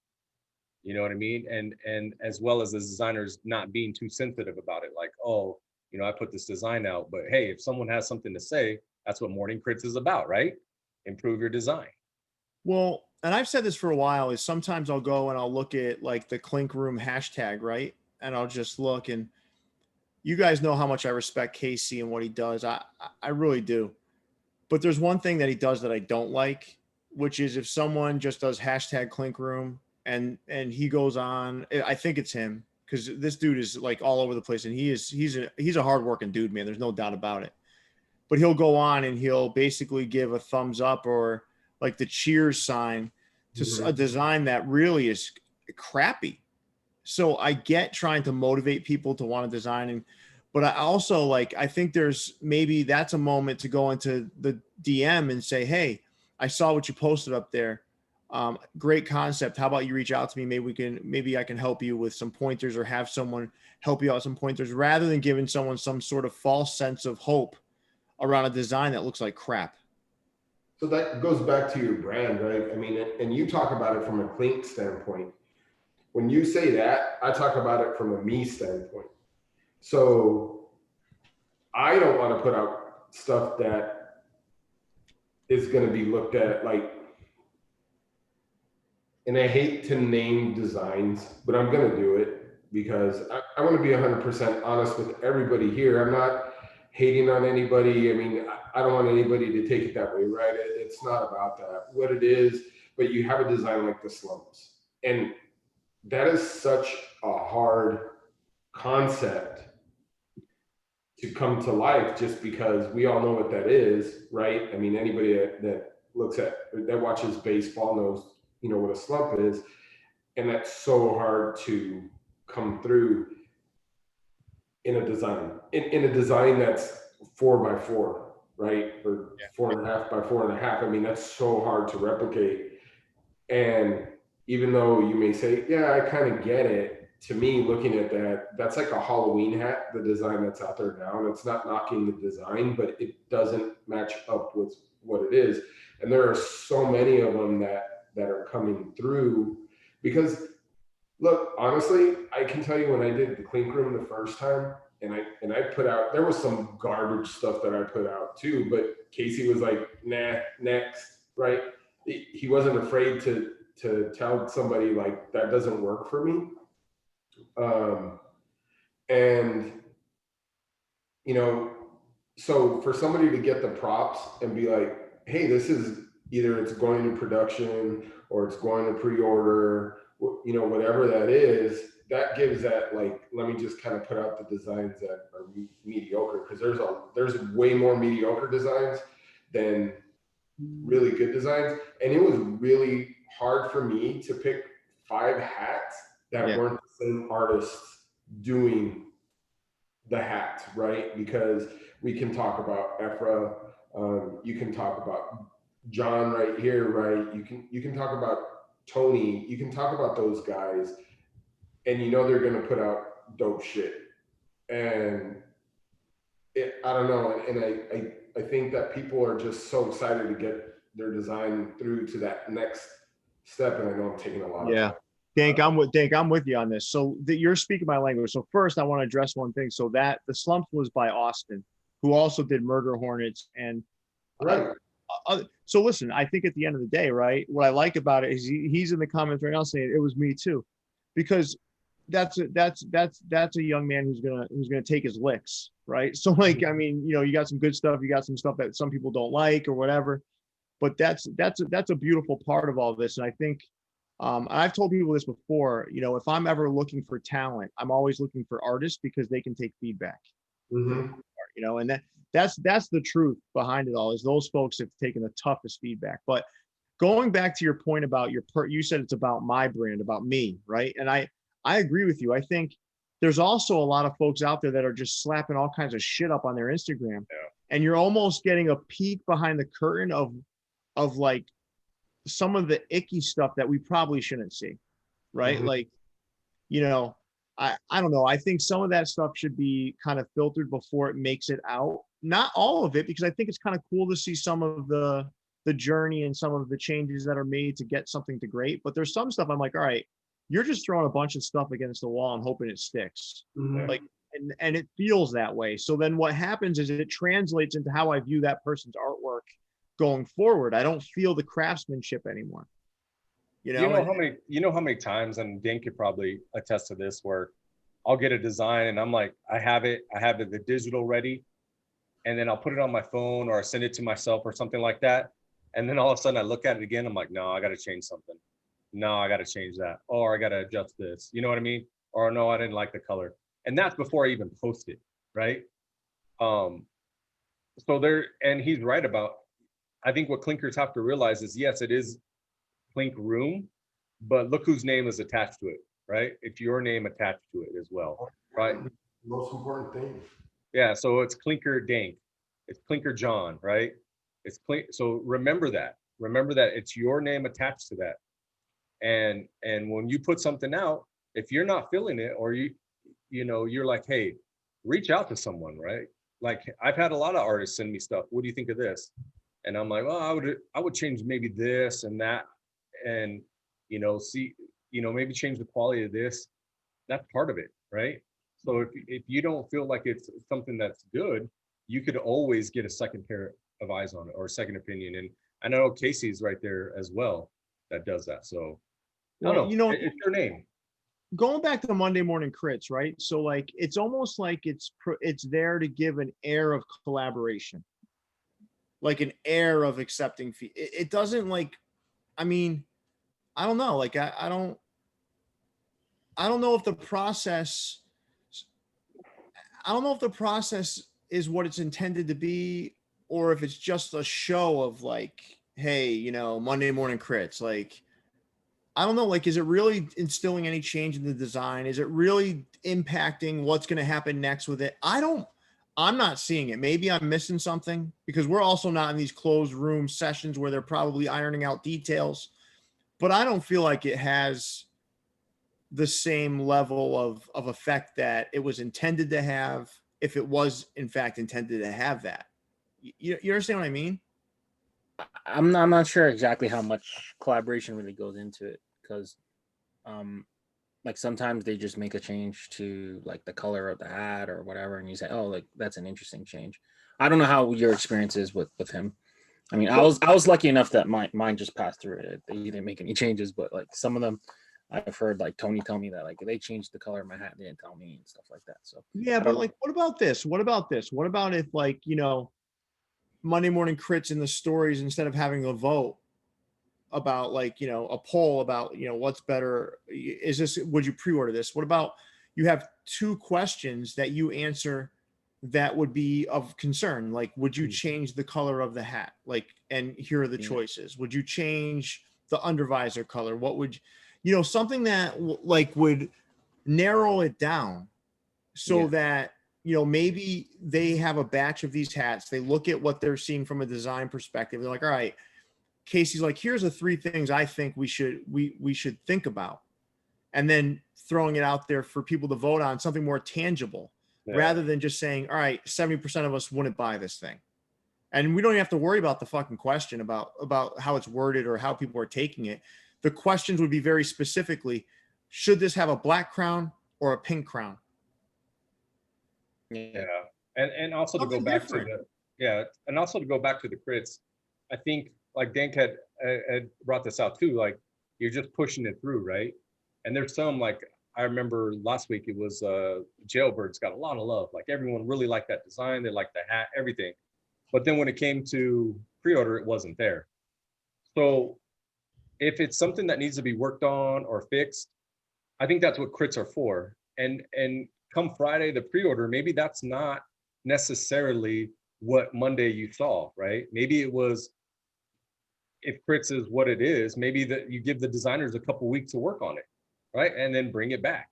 Speaker 3: You know what I mean? And as well as the designers not being too sensitive about it. Like, oh, I put this design out, but hey, if someone has something to say, that's what Morning Crits is about, right? Improve your design.
Speaker 2: Well, and I've said this for a while, is sometimes I'll go and I'll look at like the Clink Room hashtag, right? And I'll just look, and you guys know how much I respect Casey and what he does. I really do. But there's one thing that he does that I don't like, which is if someone just does hashtag Clink Room and he goes on, I think it's him, because this dude is like all over the place, and he's a hardworking dude, man. There's no doubt about it. But he'll go on and he'll basically give a thumbs up or like the cheers sign to a design that really is crappy. So I get trying to motivate people to want to design, but I also I think there's maybe that's a moment to go into the DM and say, hey, I saw what you posted up there. Great concept. How about you reach out to me? Maybe I can help you with some pointers, or have someone help you out with some pointers, rather than giving someone some sort of false sense of hope around a design that looks like crap.
Speaker 4: So that goes back to your brand, right? I mean, and you talk about it from a Clink standpoint. When you say that, I talk about it from a me standpoint. So I don't want to put out stuff that is going to be looked at like, and I hate to name designs, but I'm going to do it because I want to be 100% honest with everybody here. I'm not hating on anybody. I mean, I don't want anybody to take it that way, right? It's not about that. What it is, but you have a design like the slumps, and that is such a hard concept to come to life, just because we all know what that is, right? I mean, anybody that watches baseball knows, what a slump is. And that's so hard to come through in a design, in a design that's 4x4, right? Or 4.5 by 4.5. I mean, that's so hard to replicate. And even though you may say, yeah, I kind of get it, to me, looking at that, that's like a Halloween hat, the design that's out there now. And it's not knocking the design, but it doesn't match up with what it is. And there are so many of them that are coming through, because look, honestly, I can tell you when I did the Clink Room the first time, and I put out, there was some garbage stuff that I put out too, but Casey was like, nah, next, right? He wasn't afraid to tell somebody like, that doesn't work for me. And so for somebody to get the props and be like, hey, this is either it's going to production or it's going to pre-order, whatever that is, that gives that, like, let me just kind of put out the designs that are mediocre, because there's way more mediocre designs than really good designs. And it was really hard for me to pick 5 hats that weren't the same artists doing the hat, right? Because we can talk about Ephra, you can talk about John right here, right? You can talk about Tony, you can talk about those guys, and you know they're gonna put out dope shit. And I don't know, and I think that people are just so excited to get their design through to that next step, and I know I'm taking a lot of time.
Speaker 2: Dank, I'm with you on this. So you're speaking my language. So first, I want to address one thing. So that the Slumps was by Austin, who also did Murder Hornets. And
Speaker 4: Right.
Speaker 2: So listen, I think at the end of the day, right, what I like about it is he's in the comments right now saying it was me too, because that's a young man who's gonna take his licks, right? So like, I mean, you know, you got some good stuff, you got some stuff that some people don't like or whatever, but that's a beautiful part of all this. And I think I've told people this before, you know, if I'm ever looking for talent, I'm always looking for artists because they can take feedback.
Speaker 4: Mm-hmm.
Speaker 2: You know, and that's the truth behind it all, is those folks have taken the toughest feedback. But going back to your point about you said it's about my brand, about me, right? And I agree with you. I think there's also a lot of folks out there that are just slapping all kinds of shit up on their Instagram, and you're almost getting a peek behind the curtain of like some of the icky stuff that we probably shouldn't see, right?
Speaker 4: Mm-hmm.
Speaker 2: Like, you know, I don't know. I think some of that stuff should be kind of filtered before it makes it out. Not all of it, because I think it's kind of cool to see some of the journey and some of the changes that are made to get something to great. But there's some stuff I'm like, all right, you're just throwing a bunch of stuff against the wall and hoping it sticks.
Speaker 4: Mm-hmm.
Speaker 2: Like, and it feels that way. So then what happens is it translates into how I view that person's artwork going forward. I don't feel the craftsmanship anymore. You know
Speaker 3: how many times, and Dan could probably attest to this, where I'll get a design and I'm like, I have the digital ready, and then I'll put it on my phone or I send it to myself or something like that. And then all of a sudden I look at it again. I'm like, no, I got to change something. No, I got to change that. Or I got to adjust this. You know what I mean? Or no, I didn't like the color. And that's before I even post it. Right. So and he's right about, I think what clinkers have to realize is, yes, it is Clink Room, but look whose name is attached to it, right? It's your name attached to it as well, right?
Speaker 4: Most important thing.
Speaker 3: Yeah, so it's Clinker Dank, it's Clinker John, right? It's Clink. So remember that it's your name attached to that. And when you put something out, if you're not feeling it, or you're like, hey, reach out to someone, right? Like, I've had a lot of artists send me stuff. What do you think of this? And I'm like, well, I would change maybe this and that, and maybe change the quality of this. That's part of it, right? So if you don't feel like it's something that's good, you could always get a second pair of eyes on it, or a second opinion. And I know Casey's right there as well that does that. So I don't know. It's your name.
Speaker 2: Going back to the Monday morning crits, right? So like, it's almost like it's there to give an air of collaboration, like an air of accepting fee. It doesn't, like, I mean, I don't know. Like, I don't know if the process, is what it's intended to be, or if it's just a show of like, hey, Monday morning crits. Like, I don't know. Like, is it really instilling any change in the design? Is it really impacting what's going to happen next with it? I'm not seeing it. Maybe I'm missing something, because we're also not in these closed room sessions where they're probably ironing out details, but I don't feel like it has the same level of effect that it was intended to have, if it was in fact intended to have that. You understand what I mean?
Speaker 1: I'm not sure exactly how much collaboration really goes into it, because like sometimes they just make a change to like the color of the hat or whatever, and you say, oh, like that's an interesting change. I don't know how your experience is with him. I mean, I was lucky enough that mine just passed through it. They didn't make any changes, but like some of them I've heard like Tony tell me that like they changed the color of my hat, they didn't tell me, and stuff like that. So
Speaker 2: yeah, but like, what about this? What about if, like, Monday morning crits in the stories, instead of having a vote about, like, a poll about, what's better, would you pre-order this? What about you have 2 questions that you answer that would be of concern? Like, would you change the color of the hat? Like, and here are the choices. Would you change the undervisor color? What would something that like would narrow it down so that maybe they have a batch of these hats. They look at what they're seeing from a design perspective. They're like, all right, Casey's like, here's the 3 things I think we should think about, and then throwing it out there for people to vote on, something more tangible, rather than just saying, all right, 70% of us wouldn't buy this thing. And we don't even have to worry about the fucking question about how it's worded or how people are taking it. The questions would be very specifically, should this have a black crown or a pink crown?
Speaker 3: Yeah. And also to go back to the crits, I think like Dank had brought this out too, like you're just pushing it through, right? And there's some, like I remember last week it was Jailbird's got a lot of love. Like everyone really liked that design, they liked the hat, everything. But then when it came to pre-order, it wasn't there. So if it's something that needs to be worked on or fixed, I think that's what crits are for. And come Friday, the pre-order, maybe that's not necessarily what Monday you saw, right? Maybe it was, if crits is what it is, maybe that you give the designers a couple weeks to work on it, right? And then bring it back.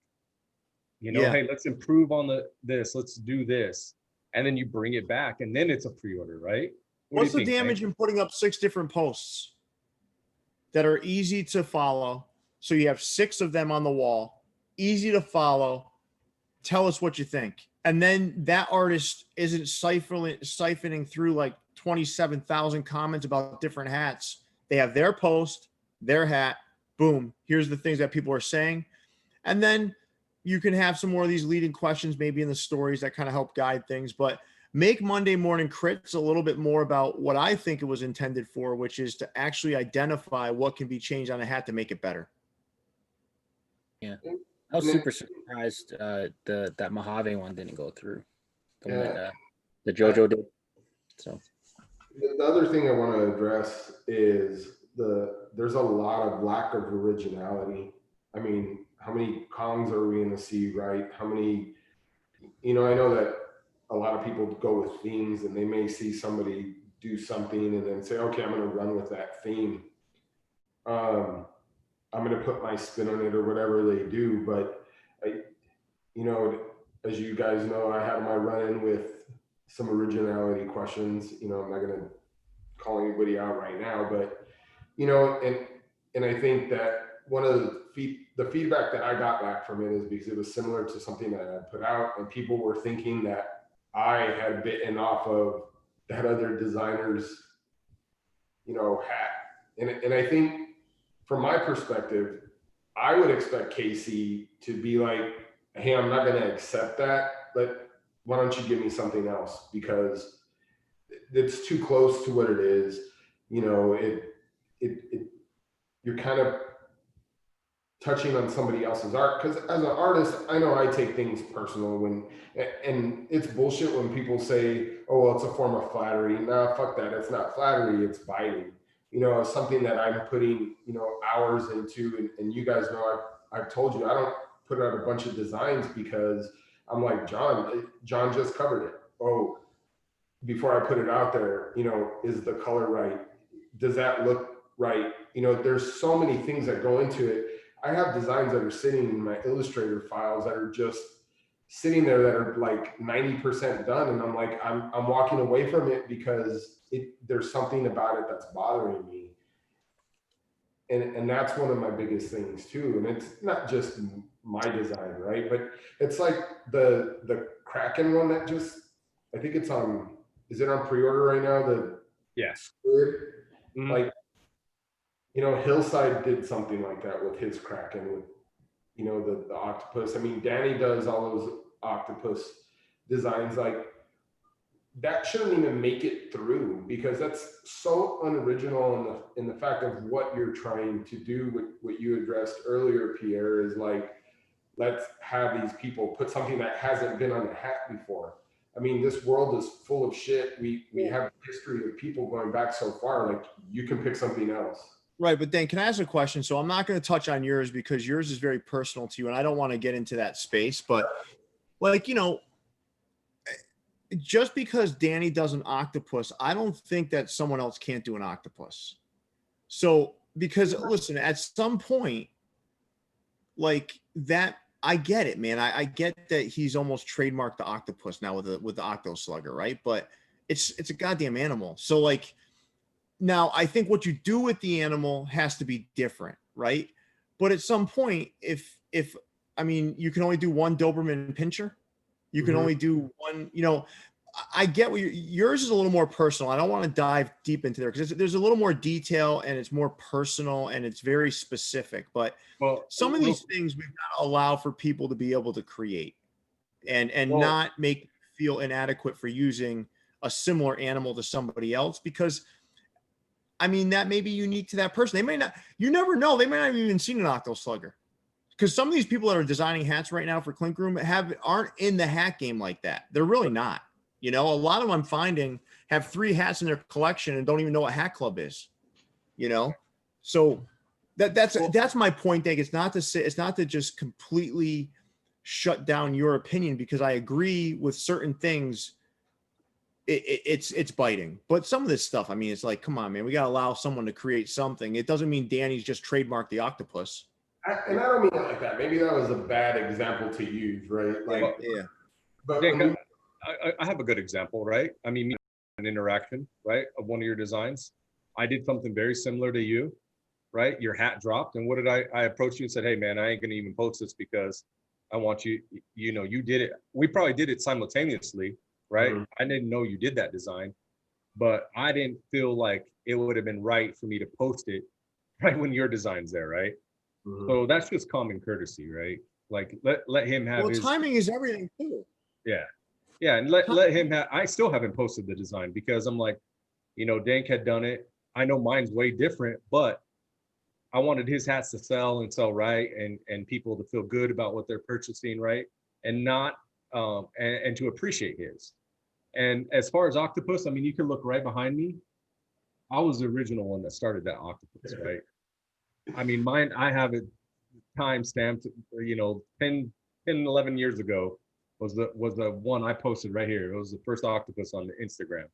Speaker 3: Hey, let's improve on this, let's do this. And then you bring it back and then it's a pre-order, right?
Speaker 2: What's the damage in putting up 6 different posts that are easy to follow? So you have 6 of them on the wall, easy to follow. Tell us what you think. And then that artist isn't siphoning through like 27,000 comments about different hats. They have their post, their hat, boom, here's the things that people are saying. And then you can have some more of these leading questions maybe in the stories that kind of help guide things, but make Monday morning crits a little bit more about what I think it was intended for, which is to actually identify what can be changed on a hat to make it better.
Speaker 1: Yeah. I was super surprised that Mojave one didn't go through. The one that the JoJo did. So
Speaker 4: the other thing I want to address is there's a lot of lack of originality. I mean, how many Kongs are we going to see, right? How many, I know that a lot of people go with themes and they may see somebody do something and then say, okay, I'm going to run with that theme. I'm going to put my spin on it or whatever they do. But as you guys know, I had my run-in with some originality questions. I'm not going to call anybody out right now, but, and I think that one of the feedback that I got back from it is because it was similar to something that I put out, and people were thinking that I had bitten off of that other designer's, hat. And I think from my perspective, I would expect Casey to be like, hey, I'm not going to accept that, but why don't you give me something else? Because it's too close to what it is. You're kind of touching on somebody else's art, because as an artist, I know I take things personal and it's bullshit when people say, oh, well, it's a form of flattery. Nah, fuck that. It's not flattery, it's biting. It's something that I'm putting, hours into, and you guys know, I've told you, I don't put out a bunch of designs because I'm like, John just covered it. Oh, before I put it out there, is the color right? Does that look right? There's so many things that go into it. I have designs that are sitting in my Illustrator files that are just sitting there that are like 90% done. And I'm like, I'm walking away from it because there's something about it that's bothering me. And that's one of my biggest things too. And it's not just my design, right? But it's like the Kraken one that just, I think it's is it on pre-order right now? Squid? Mm-hmm. Like, Hillside did something like that with his Kraken, with, the octopus. I mean, Danny does all those octopus designs. Like, that shouldn't even make it through, because that's so unoriginal in the fact of what you're trying to do. What you addressed earlier, Pierre, is like, let's have these people put something that hasn't been on the hat before. I mean, this world is full of shit. We have a history of people going back so far. Like, you can pick something else.
Speaker 2: Right, but then can I ask a question? So I'm not going to touch on yours because yours is very personal to you, and I don't want to get into that space. But like, just because Danny does an octopus, I don't think that someone else can't do an octopus. So, because listen, at some point, like that, I get it, man. I get that he's almost trademarked the octopus now with the octo slugger, right? But it's a goddamn animal. So like now I think what you do with the animal has to be different, right? But at some point, if I mean you can only do one Doberman pincher, you can only do one, you know, I get what yours is a little more personal. I don't want to dive deep into there because there's a little more detail and it's more personal and it's very specific. But some of these things we've got to allow for people to be able to create and not make you feel inadequate for using a similar animal to somebody else, because I mean that may be unique to that person. They may not, you never know, they may not have even seen an octo slugger. Because some of these people that are designing hats right now for Clink Room aren't in the hat game like that. They're really not. You know, a lot of them I'm finding have 3 hats in their collection and don't even know what hat club is. You know, so that's my point, Dave. It's not to just completely shut down your opinion, because I agree with certain things. It's biting, but some of this stuff, I mean, it's like, come on, man, we got to allow someone to create something. It doesn't mean Danny's just trademarked the octopus.
Speaker 4: And I don't mean it like that. Maybe that was a bad example to use, right? Like,
Speaker 2: yeah.
Speaker 3: But I have a good example, right? I mean, an interaction, right, of one of your designs. I did something very similar to you, right? Your hat dropped, and what did I approached you and said, hey, man, I ain't gonna even post this because I want you, you know, you did it. We probably did it simultaneously, right? I didn't know you did that design, but I didn't feel like it would have been right for me to post it right when your design's there, right? So that's just common courtesy, right? Like let him have his
Speaker 2: timing is everything too.
Speaker 3: Yeah, and let him have. I still haven't posted the design because I'm like, you know, Dank had done it. I know mine's way different, but I wanted his hats to sell and sell right, and people to feel good about what they're purchasing, right, and not and to appreciate his. And as far as octopus, I mean, you can look right behind me. I was the original one that started that octopus, right? I mean, mine, I have it time stamped, you know, 10, 11 years ago was the one I posted right here. It was the first octopus on the Instagram.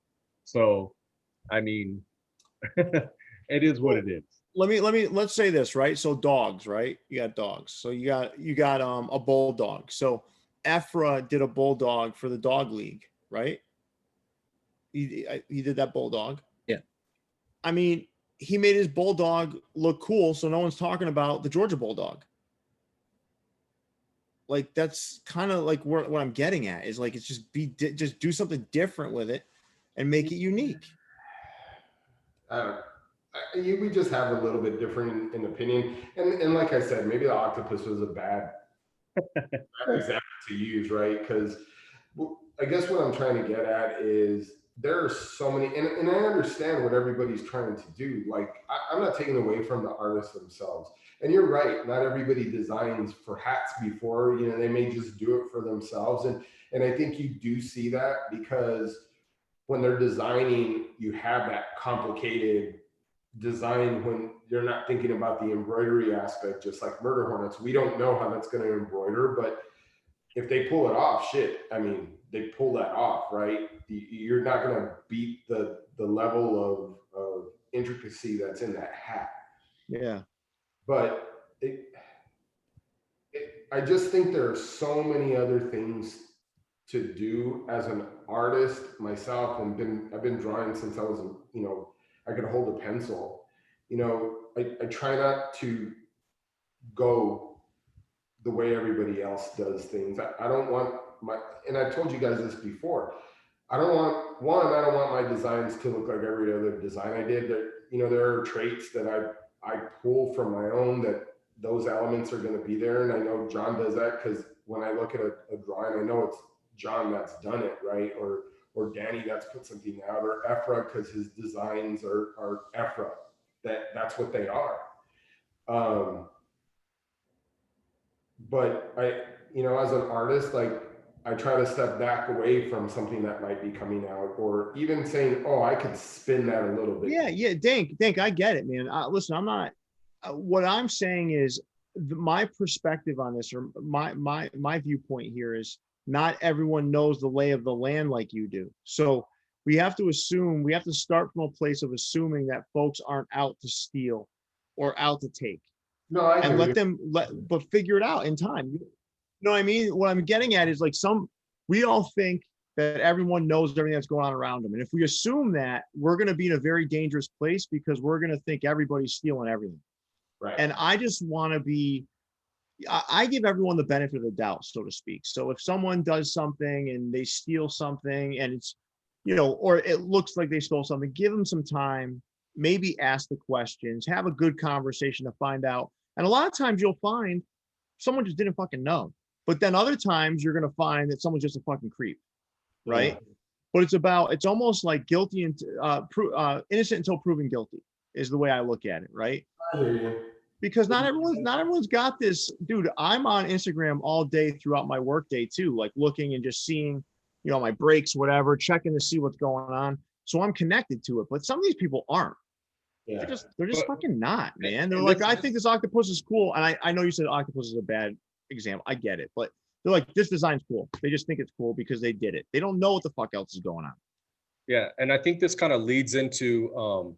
Speaker 3: So, I mean, it is what it is.
Speaker 2: Let's say this, right? So dogs, right? You got dogs. So you got a bulldog. So Ephra did a bulldog for the dog league, right? He did that bulldog.
Speaker 1: Yeah.
Speaker 2: I mean, he made his bulldog look cool, so no one's talking about the Georgia bulldog. Like that's kind of like what I'm getting at is like it's just do something different with it and make it unique.
Speaker 4: We just have a little bit different in opinion, and like I said, maybe the octopus was a bad example to use, right? Because I guess what I'm trying to get at is there are so many, and I understand what everybody's trying to do. Like I'm not taking away from the artists themselves. And you're right, not everybody designs for hats before, you know, they may just do it for themselves. And I think you do see that because when they're designing, you have that complicated design when you're not thinking about the embroidery aspect, just like Murder Hornets. We don't know how that's going to embroider, but if they pull it off, shit, I mean, they pull that off, right? You're not going to beat the level of intricacy that's in that hat.
Speaker 2: Yeah.
Speaker 4: But I just think there are so many other things to do as an artist myself, and I've been drawing since I was, you know, I could hold a pencil. You know, I try not to go the way everybody else does things. I don't want and I've told you guys this before, I don't want my designs to look like every other design I did. You know, there are traits that I pull from my own, that those elements are going to be there. And I know John does that because when I look at a drawing, I know it's John that's done it, right? Or Danny that's put something out, or Ephra because his designs are Ephra. That's what they are. But you know, as an artist, like I try to step back away from something that might be coming out, or even saying, "Oh, I could spin that a little bit."
Speaker 2: Yeah, Dank, I get it, man. Listen, I'm not. What I'm saying is my perspective on this, or my viewpoint here is, not everyone knows the lay of the land like you do. So we have to start from a place of assuming that folks aren't out to steal or out to take.
Speaker 4: No, I
Speaker 2: And
Speaker 4: agree.
Speaker 2: but figure it out in time. You know what I mean? What I'm getting at is like we all think that everyone knows everything that's going on around them. And if we assume that, we're going to be in a very dangerous place because we're going to think everybody's stealing everything.
Speaker 4: Right.
Speaker 2: And I just want to I give everyone the benefit of the doubt, so to speak. So if someone does something and they steal something and it's, or it looks like they stole something, give them some time, maybe ask the questions, have a good conversation to find out. And a lot of times you'll find someone just didn't fucking know. But then other times you're going to find that someone's just a fucking creep. Right.
Speaker 4: Yeah.
Speaker 2: But it's almost like guilty and innocent until proven guilty is the way I look at it. Right.
Speaker 4: I hear you.
Speaker 2: Because not everyone's got this. Dude, I'm on Instagram all day throughout my workday too, like looking and just seeing, my breaks, whatever, checking to see what's going on. So I'm connected to it. But some of these people aren't.
Speaker 4: Yeah.
Speaker 2: They're just fucking not, man. They're
Speaker 3: and
Speaker 2: like,
Speaker 3: this-
Speaker 2: I think this octopus is cool. And I know you said octopus is a bad example. I get it. But they're like, this design's cool. They just think it's cool because they did it. They don't know what the fuck else is going on.
Speaker 3: Yeah, and I think this kind of leads into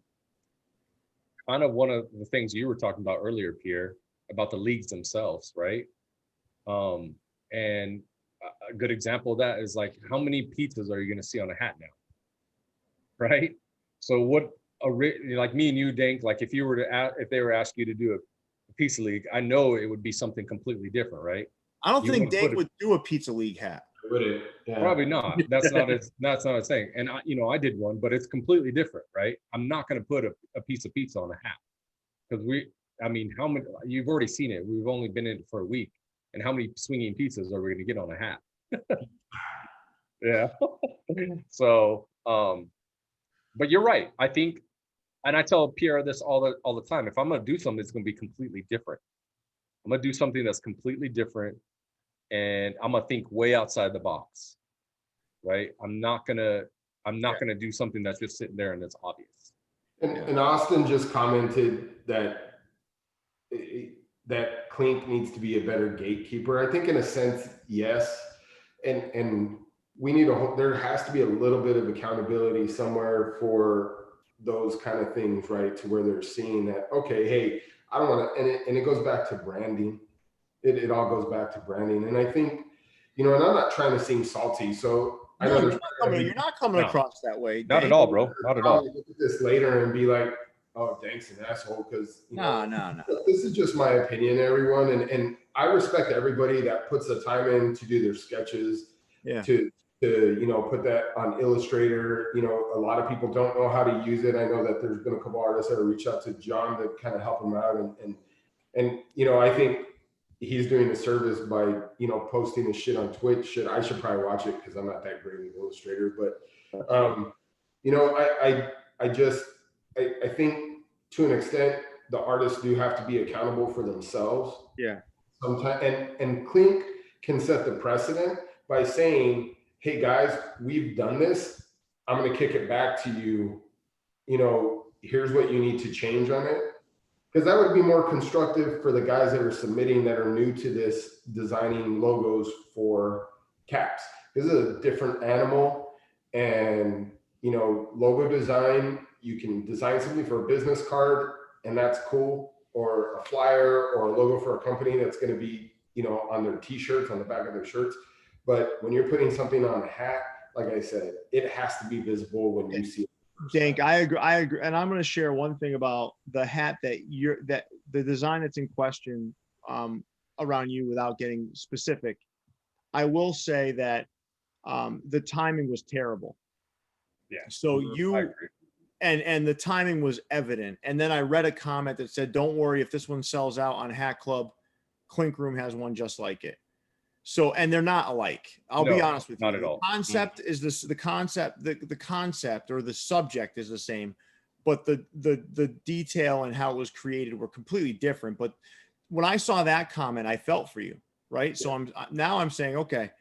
Speaker 3: kind of one of the things you were talking about earlier, Pierre, about the leagues themselves, right? And a good example of that is like, how many pizzas are you going to see on a hat now, right? So like me and you, Dank, like if they were to ask you to do a pizza league, I know it would be something completely different, right?
Speaker 2: I don't
Speaker 3: You
Speaker 2: think
Speaker 3: wouldn't
Speaker 2: Dank
Speaker 3: put
Speaker 2: would do a pizza league hat.
Speaker 4: Would it? Yeah.
Speaker 3: Probably not. That's not a thing. And I did one, but it's completely different, right? I'm not going to put a piece of pizza on a hat because how many? You've already seen it. We've only been in it for a week, and how many swinging pizzas are we going to get on a hat? Yeah. So, but you're right. I think, and I tell Pierre this all the time. If I'm going to do something, it's going to be completely different. I'm going to do something that's completely different. And I'm gonna think way outside the box, right? I'm not gonna do something that's just sitting there and it's obvious.
Speaker 4: And Austin just commented that Clink needs to be a better gatekeeper. I think in a sense, yes. And we need there has to be a little bit of accountability somewhere for those kind of things, right? To where they're seeing that, okay, hey, I don't want to, and it goes back to branding. It all goes back to branding. And I think, and I'm not trying to seem salty. So I know
Speaker 2: you're not coming across that way.
Speaker 3: Not at all, bro. Not at all.
Speaker 4: Look at this later and be like, oh, Dank's an asshole. Because
Speaker 2: no.
Speaker 4: This is just my opinion, everyone. And I respect everybody that puts the time in to do their sketches, to put that on Illustrator. A lot of people don't know how to use it. I know that there's been a couple artists that have reached out to John to kind of help them out. And I think he's doing a service by, posting his shit on Twitch. I should probably watch it because I'm not that great with Illustrator. But, I think to an extent, the artists do have to be accountable for themselves.
Speaker 2: Yeah.
Speaker 4: Sometimes, and Clink can set the precedent by saying, hey guys, we've done this. I'm going to kick it back to you. Here's what you need to change on it. Because that would be more constructive for the guys that are submitting that are new to this designing logos for caps. This is a different animal, and logo design, you can design something for a business card and that's cool, or a flyer or a logo for a company that's going to be on their t-shirts, on the back of their shirts. But when you're putting something on a hat, like I said, it has to be visible when you see it.
Speaker 2: Dank, I agree. And I'm going to share one thing about the hat that the design that's in question around you without getting specific. I will say that the timing was terrible.
Speaker 3: Yeah.
Speaker 2: So and the timing was evident. And then I read a comment that said, don't worry, if this one sells out on Hat Club, Clink Room has one just like it. So, and they're not alike. I'll be honest with you.
Speaker 3: Not at all.
Speaker 2: The concept is this, the concept or the subject is the same, but the detail and how it was created were completely different. But when I saw that comment, I felt for you, right? Yeah. So I'm saying, okay,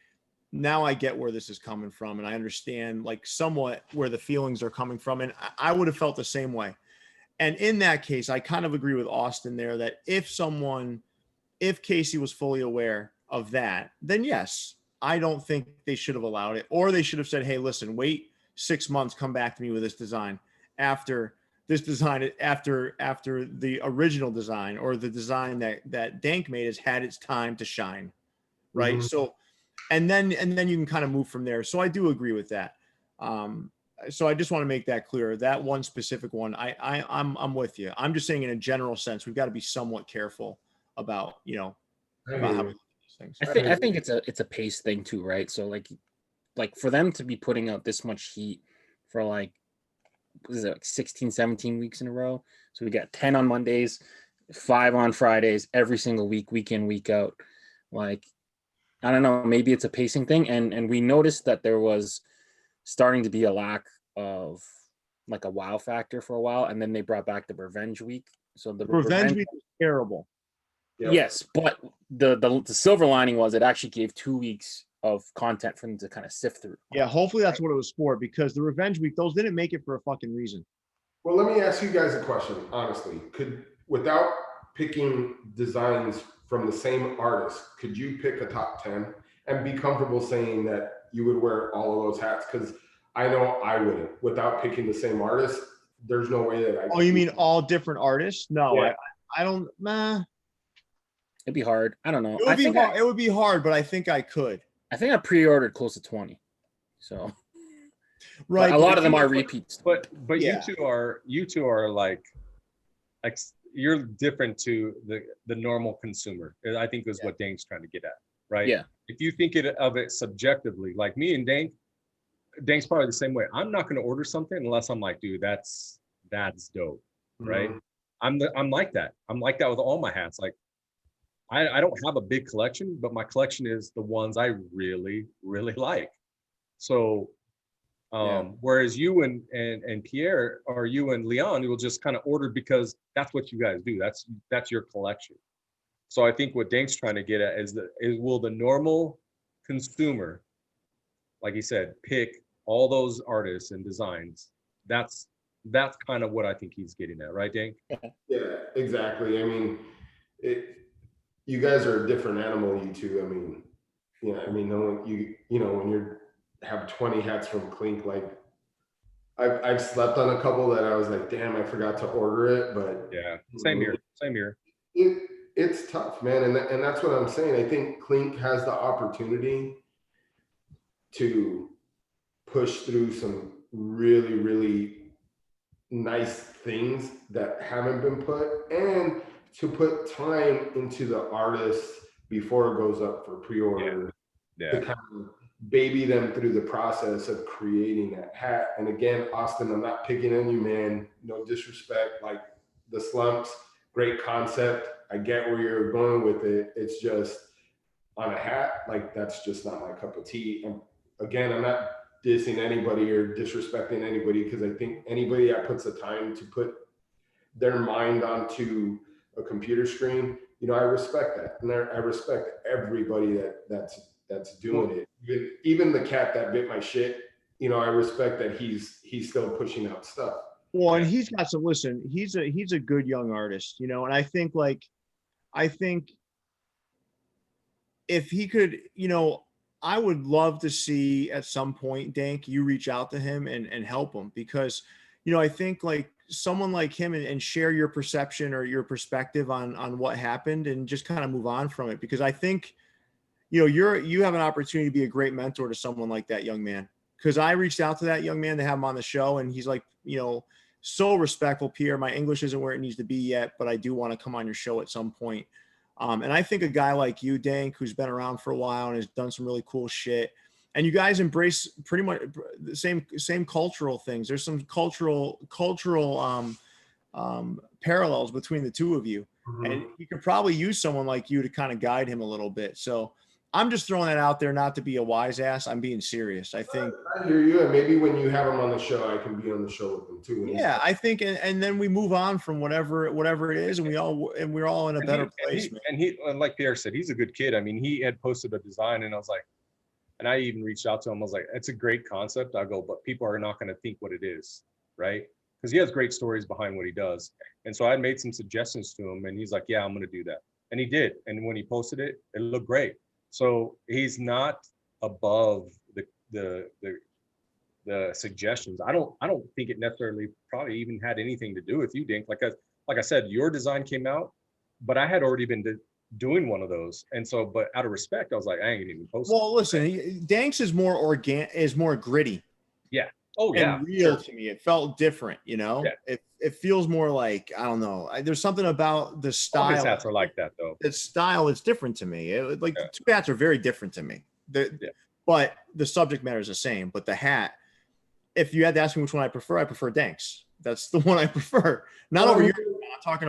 Speaker 2: now I get where this is coming from. And I understand like somewhat where the feelings are coming from. And I would have felt the same way. And in that case, I kind of agree with Austin there that if Casey was fully aware of that, then yes, I don't think they should have allowed it, or they should have said, hey, listen, wait 6 months, come back to me with this design after the original design, or the design that Dank made has had its time to shine. Right. So, and then you can kind of move from there. So I do agree with that. So I just want to make that clear. That one specific one, I'm with you. I'm just saying in a general sense, we've got to be somewhat careful about, about how we look at these things.
Speaker 1: I think it's a pace thing too, right? So like for them to be putting out this much heat for like, what is it, like 16, 17 weeks in a row? So we got 10 on Mondays, 5 on Fridays, every single week, week in, week out. Like, I don't know, maybe it's a pacing thing. And we noticed that there was starting to be a lack of like a wow factor for a while, and then they brought back the revenge week. So the
Speaker 2: Revenge week was terrible.
Speaker 4: Yep.
Speaker 1: Yes, but the silver lining was it actually gave 2 weeks of content for them to kind of sift through.
Speaker 2: Yeah, hopefully that's what it was for, because the revenge week, those didn't make it for a fucking reason.
Speaker 4: Well, let me ask you guys a question, honestly. Without picking designs from the same artist, could you pick a top 10 and be comfortable saying that you would wear all of those hats? Because I know I wouldn't. Without picking the same artist, there's no way that I.
Speaker 2: Oh, you mean all different artists? No,
Speaker 4: Yeah.
Speaker 2: I don't. Nah.
Speaker 1: It'd be hard. I don't know.
Speaker 2: It would be hard, but I think I could.
Speaker 1: I think I pre-ordered close to 20. So
Speaker 2: right,
Speaker 1: a lot of them are repeats.
Speaker 3: But
Speaker 2: Yeah.
Speaker 3: you two are like you're different to the normal consumer. I think is what Dank's trying to get at, right?
Speaker 1: Yeah.
Speaker 3: If you think of it subjectively, like me and Dank's probably the same way. I'm not going to order something unless I'm like, dude, that's dope, right? I'm like that. I'm like that with all my hats. Like, I don't have a big collection, but my collection is the ones I really, really like. So, whereas you and Pierre, or you and Leon, you will just kind of order because that's what you guys do. That's your collection. So I think what Dank's trying to get at is will the normal consumer, like he said, pick all those artists and designs? That's kind of what I think he's getting at, right, Dank?
Speaker 4: Yeah, exactly. I mean, you guys are a different animal, you two. I mean, no one, when you have 20 hats from Clink, like I've slept on a couple that I was like, damn, I forgot to order it. But
Speaker 3: yeah, same here.
Speaker 4: It's tough, man. And that's what I'm saying. I think Clink has the opportunity to push through some really, really nice things that haven't been put, and to put time into the artists before it goes up for pre-order.
Speaker 3: Yeah.
Speaker 4: To kind of baby them through the process of creating that hat. And again, Austin, I'm not picking on you, man. No disrespect. Like, the slumps, great concept. I get where you're going with it. It's just on a hat, like, that's just not my cup of tea. And again, I'm not dissing anybody or disrespecting anybody, because I think anybody that puts the time to put their mind onto a computer screen, I respect that. And I respect everybody that's doing it. Even the cat that bit my shit, I respect that he's still pushing out stuff.
Speaker 2: Well, and he's got some, listen, he's a good young artist, and I think if he could, I would love to see at some point, Dank, you reach out to him and help him, because, I think like someone like him and share your perception or your perspective on what happened, and just kind of move on from it. Because I think, you have an opportunity to be a great mentor to someone like that young man. Because I reached out to that young man to have him on the show, and he's like, so respectful. Pierre, my English isn't where it needs to be yet, but I do want to come on your show at some point. And I think a guy like you, Dank, who's been around for a while and has done some really cool shit, and you guys embrace pretty much the same cultural things. There's some cultural parallels between the two of you. And you could probably use someone like you to kind of guide him a little bit. So I'm just throwing that out there, not to be a wise ass. I'm being serious. I think
Speaker 4: I hear you, and maybe when you have him on the show, I can be on the show with him too.
Speaker 2: Yeah, I think, and then we move on from whatever it is, and we're all in a better place.
Speaker 3: And he, like Pierre said, he's a good kid. I mean, he had posted a design, and I was like, and I even reached out to him. I was like, it's a great concept. I go, but people are not going to think what it is, right? Because he has great stories behind what he does. And so I made some suggestions to him, and he's like, yeah, I'm going to do that. And he did. And when he posted it, it looked great. So he's not above the suggestions. I don't think it necessarily probably even had anything to do with you, Dink. Like I said, your design came out, but I had already been doing one of those, and so, but out of respect, I was like, I ain't even post.
Speaker 2: Well, listen, Danks is more more gritty.
Speaker 3: Yeah. Oh yeah.
Speaker 2: And real to me. It felt different, you know.
Speaker 3: Yeah.
Speaker 2: It feels more like, I don't know. There's something about the style.
Speaker 3: All his hats are like that though.
Speaker 2: The style is different to me. The two hats are very different to me. But the subject matter is the same. But the hat, if you had to ask me which one I prefer Danks. That's the one I prefer. Not over here. I'm talking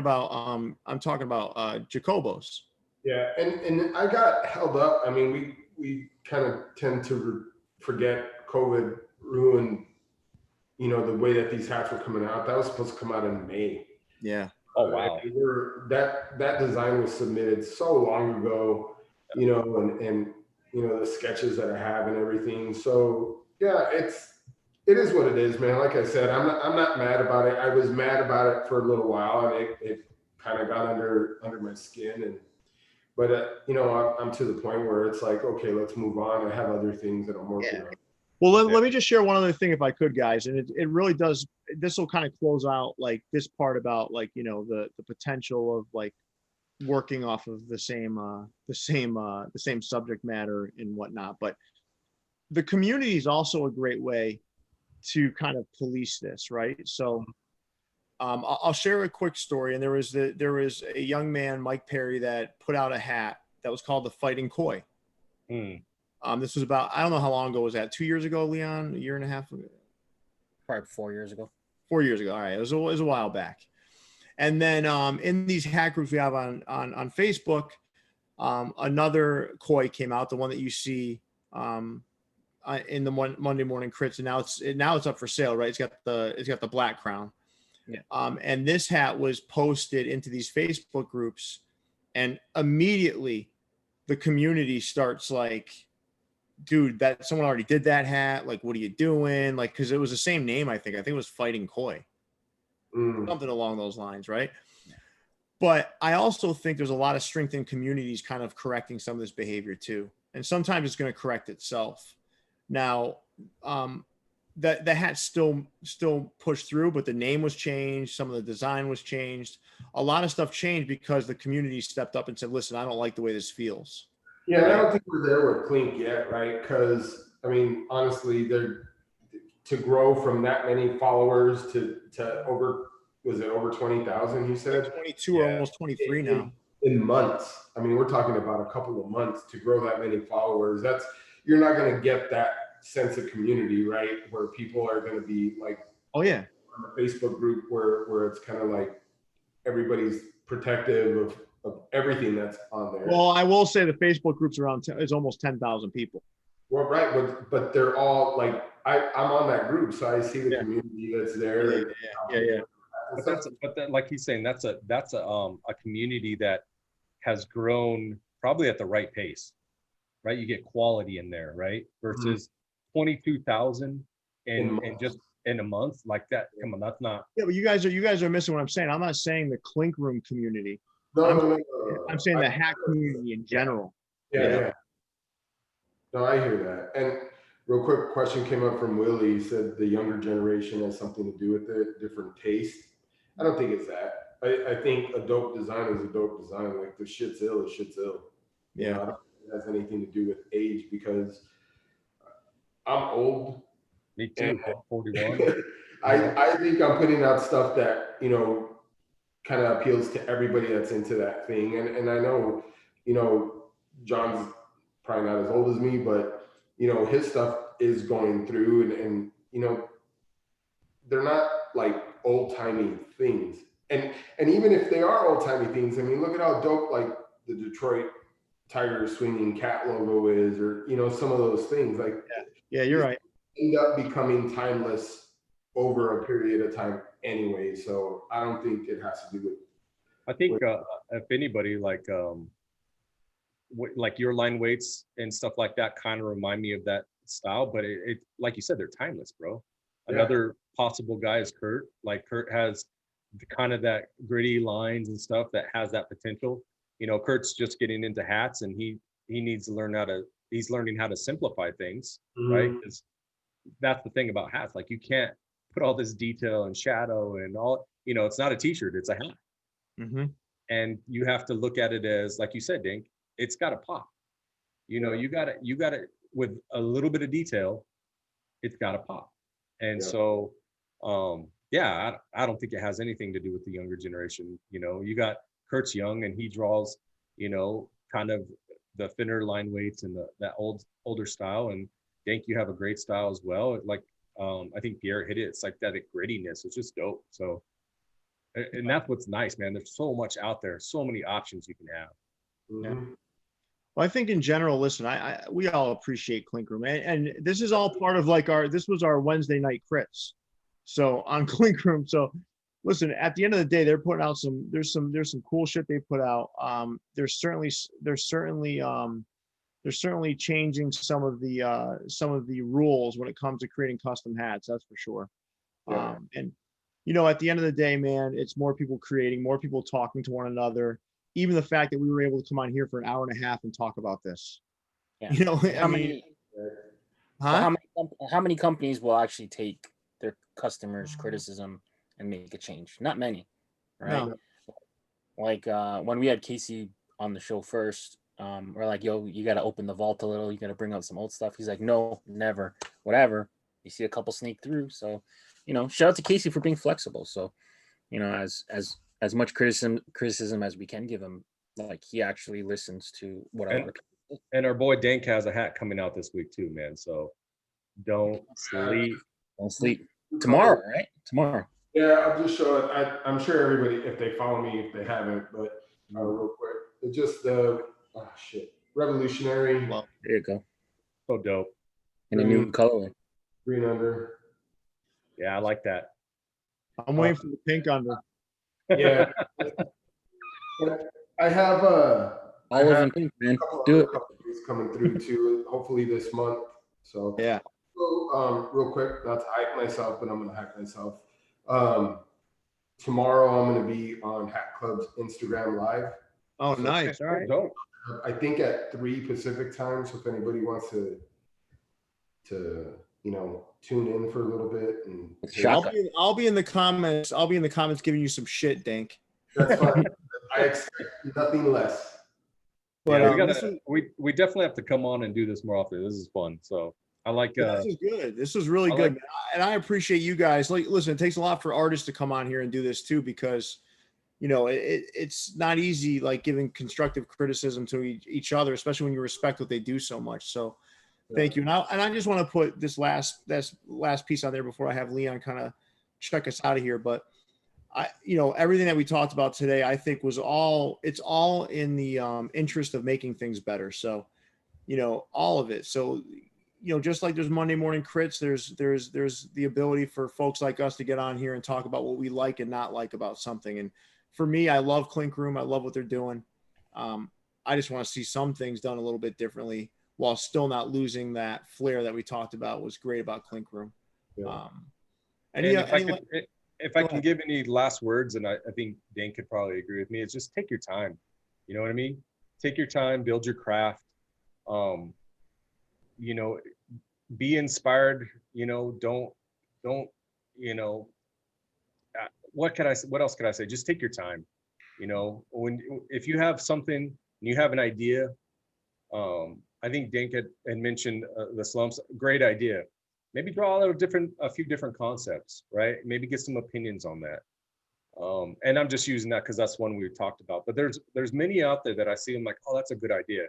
Speaker 2: about Jacobos.
Speaker 4: Yeah, and I got held up. I mean, we kind of tend to forget COVID ruined, you know, the way that these hats were coming out. That was supposed to come out in May.
Speaker 2: Yeah.
Speaker 3: Oh wow.
Speaker 4: That design was submitted so long ago, you know, and you know the sketches that I have and everything. So yeah, it is what it is, man. Like I said, I'm not mad about it. I was mad about it for a little while, and it kind of got under my skin. But you know, I'm to the point where it's like, okay, let's move on. I have other things that I'm working on.
Speaker 2: Well, let me just share one other thing if I could, guys. And it really does. This will kind of close out like this part about like, you know, the potential of like working off of the same subject matter and whatnot. But the community is also a great way to kind of police this, right? So I'll share a quick story. And there was a young man, Mike Perry, that put out a hat that was called the Fighting Koi. This was about, I don't know how long ago was that, 2 years ago, Leon, a year and a half ago?
Speaker 1: Probably 4 years ago.
Speaker 2: 4 years ago. All right. It was a while back. And then in these hat groups we have on Facebook, another koi came out, the one that you see in the Monday morning crits, and now it's up for sale, right? It's got the black crown.
Speaker 1: Yeah.
Speaker 2: And this hat was posted into these Facebook groups, and immediately the community starts like, dude, that someone already did that hat. Like, what are you doing? Like, because it was the same name, I think it was Fighting Koi, something along those lines, right? But I also think there's a lot of strength in communities kind of correcting some of this behavior too, and sometimes it's going to correct itself. Now, the hat still pushed through, but the name was changed. Some of the design was changed. A lot of stuff changed because the community stepped up and said, listen, I don't like the way this feels.
Speaker 4: Yeah, I don't think we're there with Clink yet, right? Because I mean, honestly, to grow from that many followers to over, was it over 20,000? You said
Speaker 2: 22 or almost 23 now.
Speaker 4: In months. I mean, we're talking about a couple of months to grow that many followers. You're not going to get that sense of community, right? Where people are going to be like,
Speaker 2: oh yeah,
Speaker 4: on a Facebook group where it's kind of like everybody's protective of everything that's on there.
Speaker 2: Well, I will say the Facebook group's is almost 10,000 people.
Speaker 4: Well, right, but they're all like, I'm on that group, so I see the community that's there.
Speaker 2: Yeah.
Speaker 3: But like he's saying, that's a community that has grown probably at the right pace, right? You get quality in there, right? Versus 22,000 and just in a month like that. Come on, that's not.
Speaker 2: Yeah, but you guys are missing what I'm saying. I'm not saying the Clink Room community.
Speaker 4: No.
Speaker 2: I'm saying the hat community in general.
Speaker 4: Yeah. No, I hear that. And real quick question came up from Willie. He said the younger generation has something to do with it, different taste. I don't think it's that. I think a dope design is a dope design. Like the shit's ill is shit's ill.
Speaker 2: Yeah.
Speaker 4: You know, I don't think it has anything to do with age because I'm old.
Speaker 3: Me too. 41.
Speaker 4: I think I'm putting out stuff that, you know, kind of appeals to everybody that's into that thing. And I know, you know, John's probably not as old as me, but, you know, his stuff is going through and you know, they're not like old-timey things. And even if they are old-timey things, I mean, look at how dope like the Detroit Tiger swinging cat logo is, or, you know, some of those things like,
Speaker 2: yeah, you're right.
Speaker 4: End up becoming timeless over a period of time anyway. So I don't think it has to do with.
Speaker 3: I think if anybody like your line weights and stuff like that kind of remind me of that style, but it like you said, they're timeless, bro. Another possible guy is Kurt. Like Kurt has kind of that gritty lines and stuff that has that potential. You know, Kurt's just getting into hats and he needs to learn how to he's learning how to simplify things,
Speaker 4: Mhm.
Speaker 3: right? Because that's the thing about hats. Like you can't put all this detail and shadow and all, it's not a t-shirt, it's a hat.
Speaker 2: Mm-hmm.
Speaker 3: And you have to look at it as, like you said, Dink, it's got to pop.
Speaker 4: Yeah.
Speaker 3: You got to, with a little bit of detail, it's got to pop. And
Speaker 4: Yeah.
Speaker 3: so, yeah, I don't think it has anything to do with the younger generation. You got Kurt's young and he draws, kind of the thinner line weights and that older style. And Dink, you have a great style as well. Like, I think Pierre hit it. It's like that grittiness. It's just dope. So, and that's what's nice, man. There's so much out there, so many options you can have.
Speaker 4: Mhm.
Speaker 2: Well, I think in general, listen, we all appreciate Clink Room, and this is all part of like this was our Wednesday night crits. So on Clink Room. So listen, at the end of the day, they're putting out there's some cool shit they put out. There's certainly changing some of the rules when it comes to creating custom hats. That's for sure.
Speaker 4: Yeah.
Speaker 2: And at the end of the day, man, it's more people creating, more people talking to one another. Even the fact that we were able to come on here for an hour and a half and talk about this.
Speaker 1: Yeah.
Speaker 2: I mean,
Speaker 1: how many companies will actually take their customers' criticism and make a change? Not many, right?
Speaker 2: No.
Speaker 1: Like when we had Casey on the show first, we're like, yo, you got to open the vault a little. You got to bring out some old stuff. He's like, no, never, whatever. You see a couple sneak through. So, shout out to Casey for being flexible. So, as much criticism as we can give him, like he actually listens to what a lot of people think.
Speaker 3: And our boy Dank has a hat coming out this week too, man. So don't sleep.
Speaker 1: Don't sleep. Tomorrow, right? Tomorrow.
Speaker 4: Yeah, I'll just show it. I'm sure everybody, if they follow me, if they haven't, but real quick, it's just revolutionary.
Speaker 2: Well,
Speaker 1: There you go.
Speaker 3: So dope.
Speaker 1: In a new colorway.
Speaker 4: Green under.
Speaker 3: Yeah, I like that.
Speaker 2: I'm waiting for the pink under.
Speaker 4: Yeah. I have
Speaker 1: Olive and pink, man. Do it.
Speaker 4: Coming through too, hopefully this month. So
Speaker 2: yeah.
Speaker 4: So, real quick, not to hype myself, but I'm gonna hype myself. Tomorrow I'm gonna be on Hat Club's Instagram Live.
Speaker 2: Oh, nice. All right.
Speaker 3: Dope.
Speaker 4: I think at 3 Pacific time. So if anybody wants to tune in for a little bit and
Speaker 2: I'll be in the comments. I'll be in the comments giving you some shit, Dank.
Speaker 4: That's fine. I expect nothing less.
Speaker 2: But
Speaker 3: yeah, we definitely have to come on and do this more often. This is fun. So I like
Speaker 2: this is good. This is really good, man. And I appreciate you guys. Like, listen, it takes a lot for artists to come on here and do this too, because it's not easy, like giving constructive criticism to each other, especially when you respect what they do so much. So thank you. And I just want to put this last piece on there before I have Leon kind of check us out of here. But everything that we talked about today, I think it's all in the interest of making things better. So, all of it. So, just like there's Monday morning crits, there's the ability for folks like us to get on here and talk about what we like and not like about something. And for me, I love Clink Room. I love what they're doing. I just want to see some things done a little bit differently while still not losing that flair that we talked about was great about Clink Room.
Speaker 4: Yeah.
Speaker 3: If I can give any last words, and I think Dan could probably agree with me, it's just take your time. You know what I mean? Take your time, build your craft. Be inspired. Don't. What else could I say? Just take your time. If you have something and you have an idea, I think Dank had mentioned the slumps. Great idea. Maybe draw a few different concepts, right? Maybe get some opinions on that. And I'm just using that because that's one we talked about. But there's many out there that I see. I'm like, oh, that's a good idea.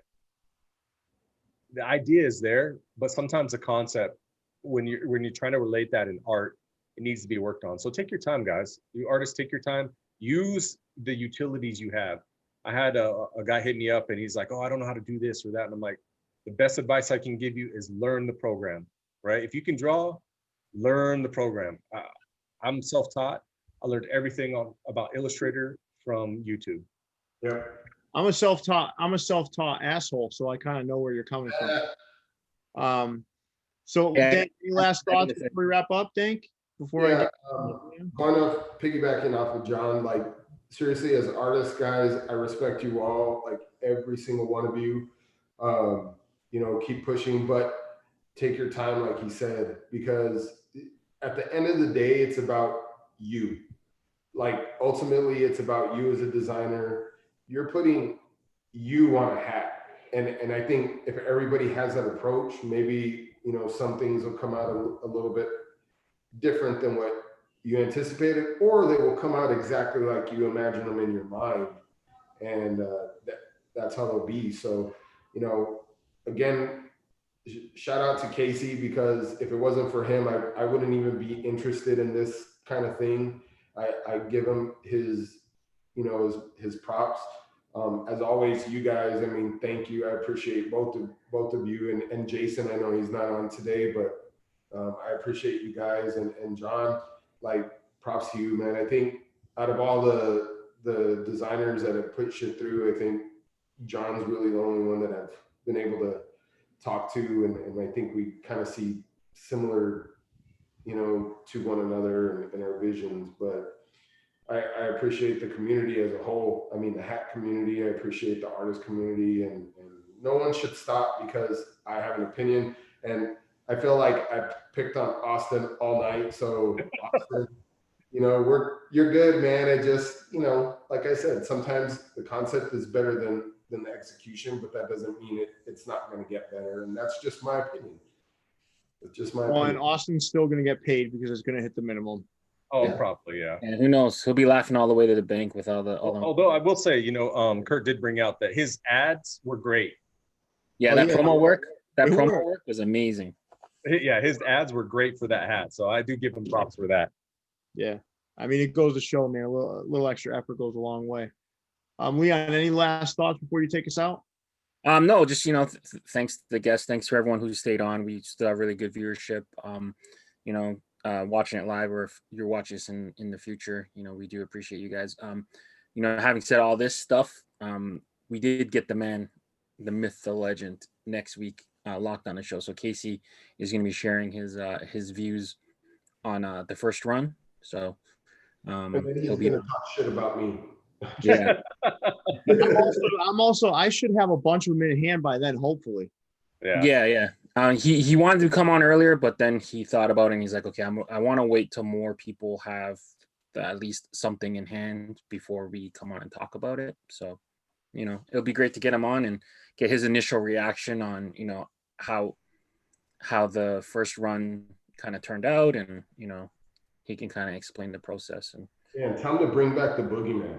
Speaker 3: The idea is there, but sometimes the concept, when you're trying to relate that in art, it needs to be worked on. So take your time, guys. You artists, take your time. Use the utilities you have. I had a guy hit me up and he's like, oh, I don't know how to do this or that. And I'm like, the best advice I can give you is learn the program, right? If you can draw, learn the program. I'm self-taught. I learned everything about Illustrator from YouTube.
Speaker 4: Yeah.
Speaker 2: I'm a self-taught asshole, so I kind of know where you're coming from. So Dank, any last thoughts before we wrap up, Dank?
Speaker 4: Kind of piggybacking off of John, like seriously, as artists, guys, I respect you all, like every single one of you. keep pushing, but take your time, like he said, because at the end of the day, it's about you. Like ultimately it's about you as a designer. You're putting you on a hat. And I think if everybody has that approach, maybe, some things will come out a little bit different than what you anticipated, or they will come out exactly like you imagine them in your mind. And that's how they'll be. So, again, shout out to Casey, because if it wasn't for him, I wouldn't even be interested in this kind of thing. I give him his props. As always, you guys, thank you. I appreciate both of you, and Jason. I know he's not on today, but I appreciate you guys, and John, like, props to you, man. I think out of all the designers that have put shit through, I think John's really the only one that I've been able to talk to, and I think we kind of see similar, to one another and our visions. But I appreciate the community as a whole. The hat community. I appreciate the artist community, and no one should stop because I have an opinion. And I feel like I picked on Austin all night. So Austin, you're good, man. I just, like I said, sometimes the concept is better than the execution, but that doesn't mean it's not going to get better. And that's just my opinion. It's just my opinion.
Speaker 2: And Austin's still going to get paid because it's going to hit the minimum.
Speaker 3: Oh,
Speaker 4: Yeah.
Speaker 3: probably, yeah.
Speaker 1: And who knows? He'll be laughing all the way to the bank with all the.
Speaker 3: Although I will say, Kurt did bring out that his ads were great.
Speaker 1: Yeah, promo work. That promo work was amazing.
Speaker 3: Yeah, his ads were great for that hat. So I do give him props for that.
Speaker 2: Yeah. It goes to show, man, a little extra effort goes a long way. Leon, any last thoughts before you take us out?
Speaker 1: No, just, thanks to the guests. Thanks for everyone who stayed on. We still have really good viewership. Watching it live, or if you're watching this in the future, we do appreciate you guys. Having said all this stuff, we did get the man, the myth, the legend next week locked on the show. So Casey is going to be sharing his views on the first run. So
Speaker 4: and then he's going to talk shit about me.
Speaker 1: Yeah.
Speaker 2: I should have a bunch of them in hand by then, hopefully.
Speaker 1: Yeah. He wanted to come on earlier, but then he thought about it and he's like, okay, I want to wait till more people have at least something in hand before we come on and talk about it. So, it'll be great to get him on and get his initial reaction on, how the first run kind of turned out, and, he can kind of explain the process. And
Speaker 4: tell him to bring back the boogeyman.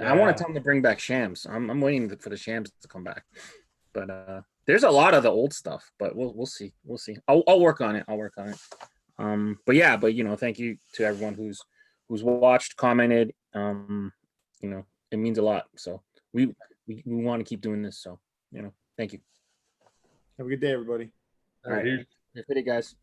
Speaker 1: I want to tell him to bring back Shams. I'm waiting for the Shams to come back. But there's a lot of the old stuff, but we'll see. I'll work on it. But thank you to everyone who's watched, commented. It means a lot. So we want to keep doing this. So, thank you.
Speaker 2: Have a good day, everybody.
Speaker 1: All right. Good day, guys.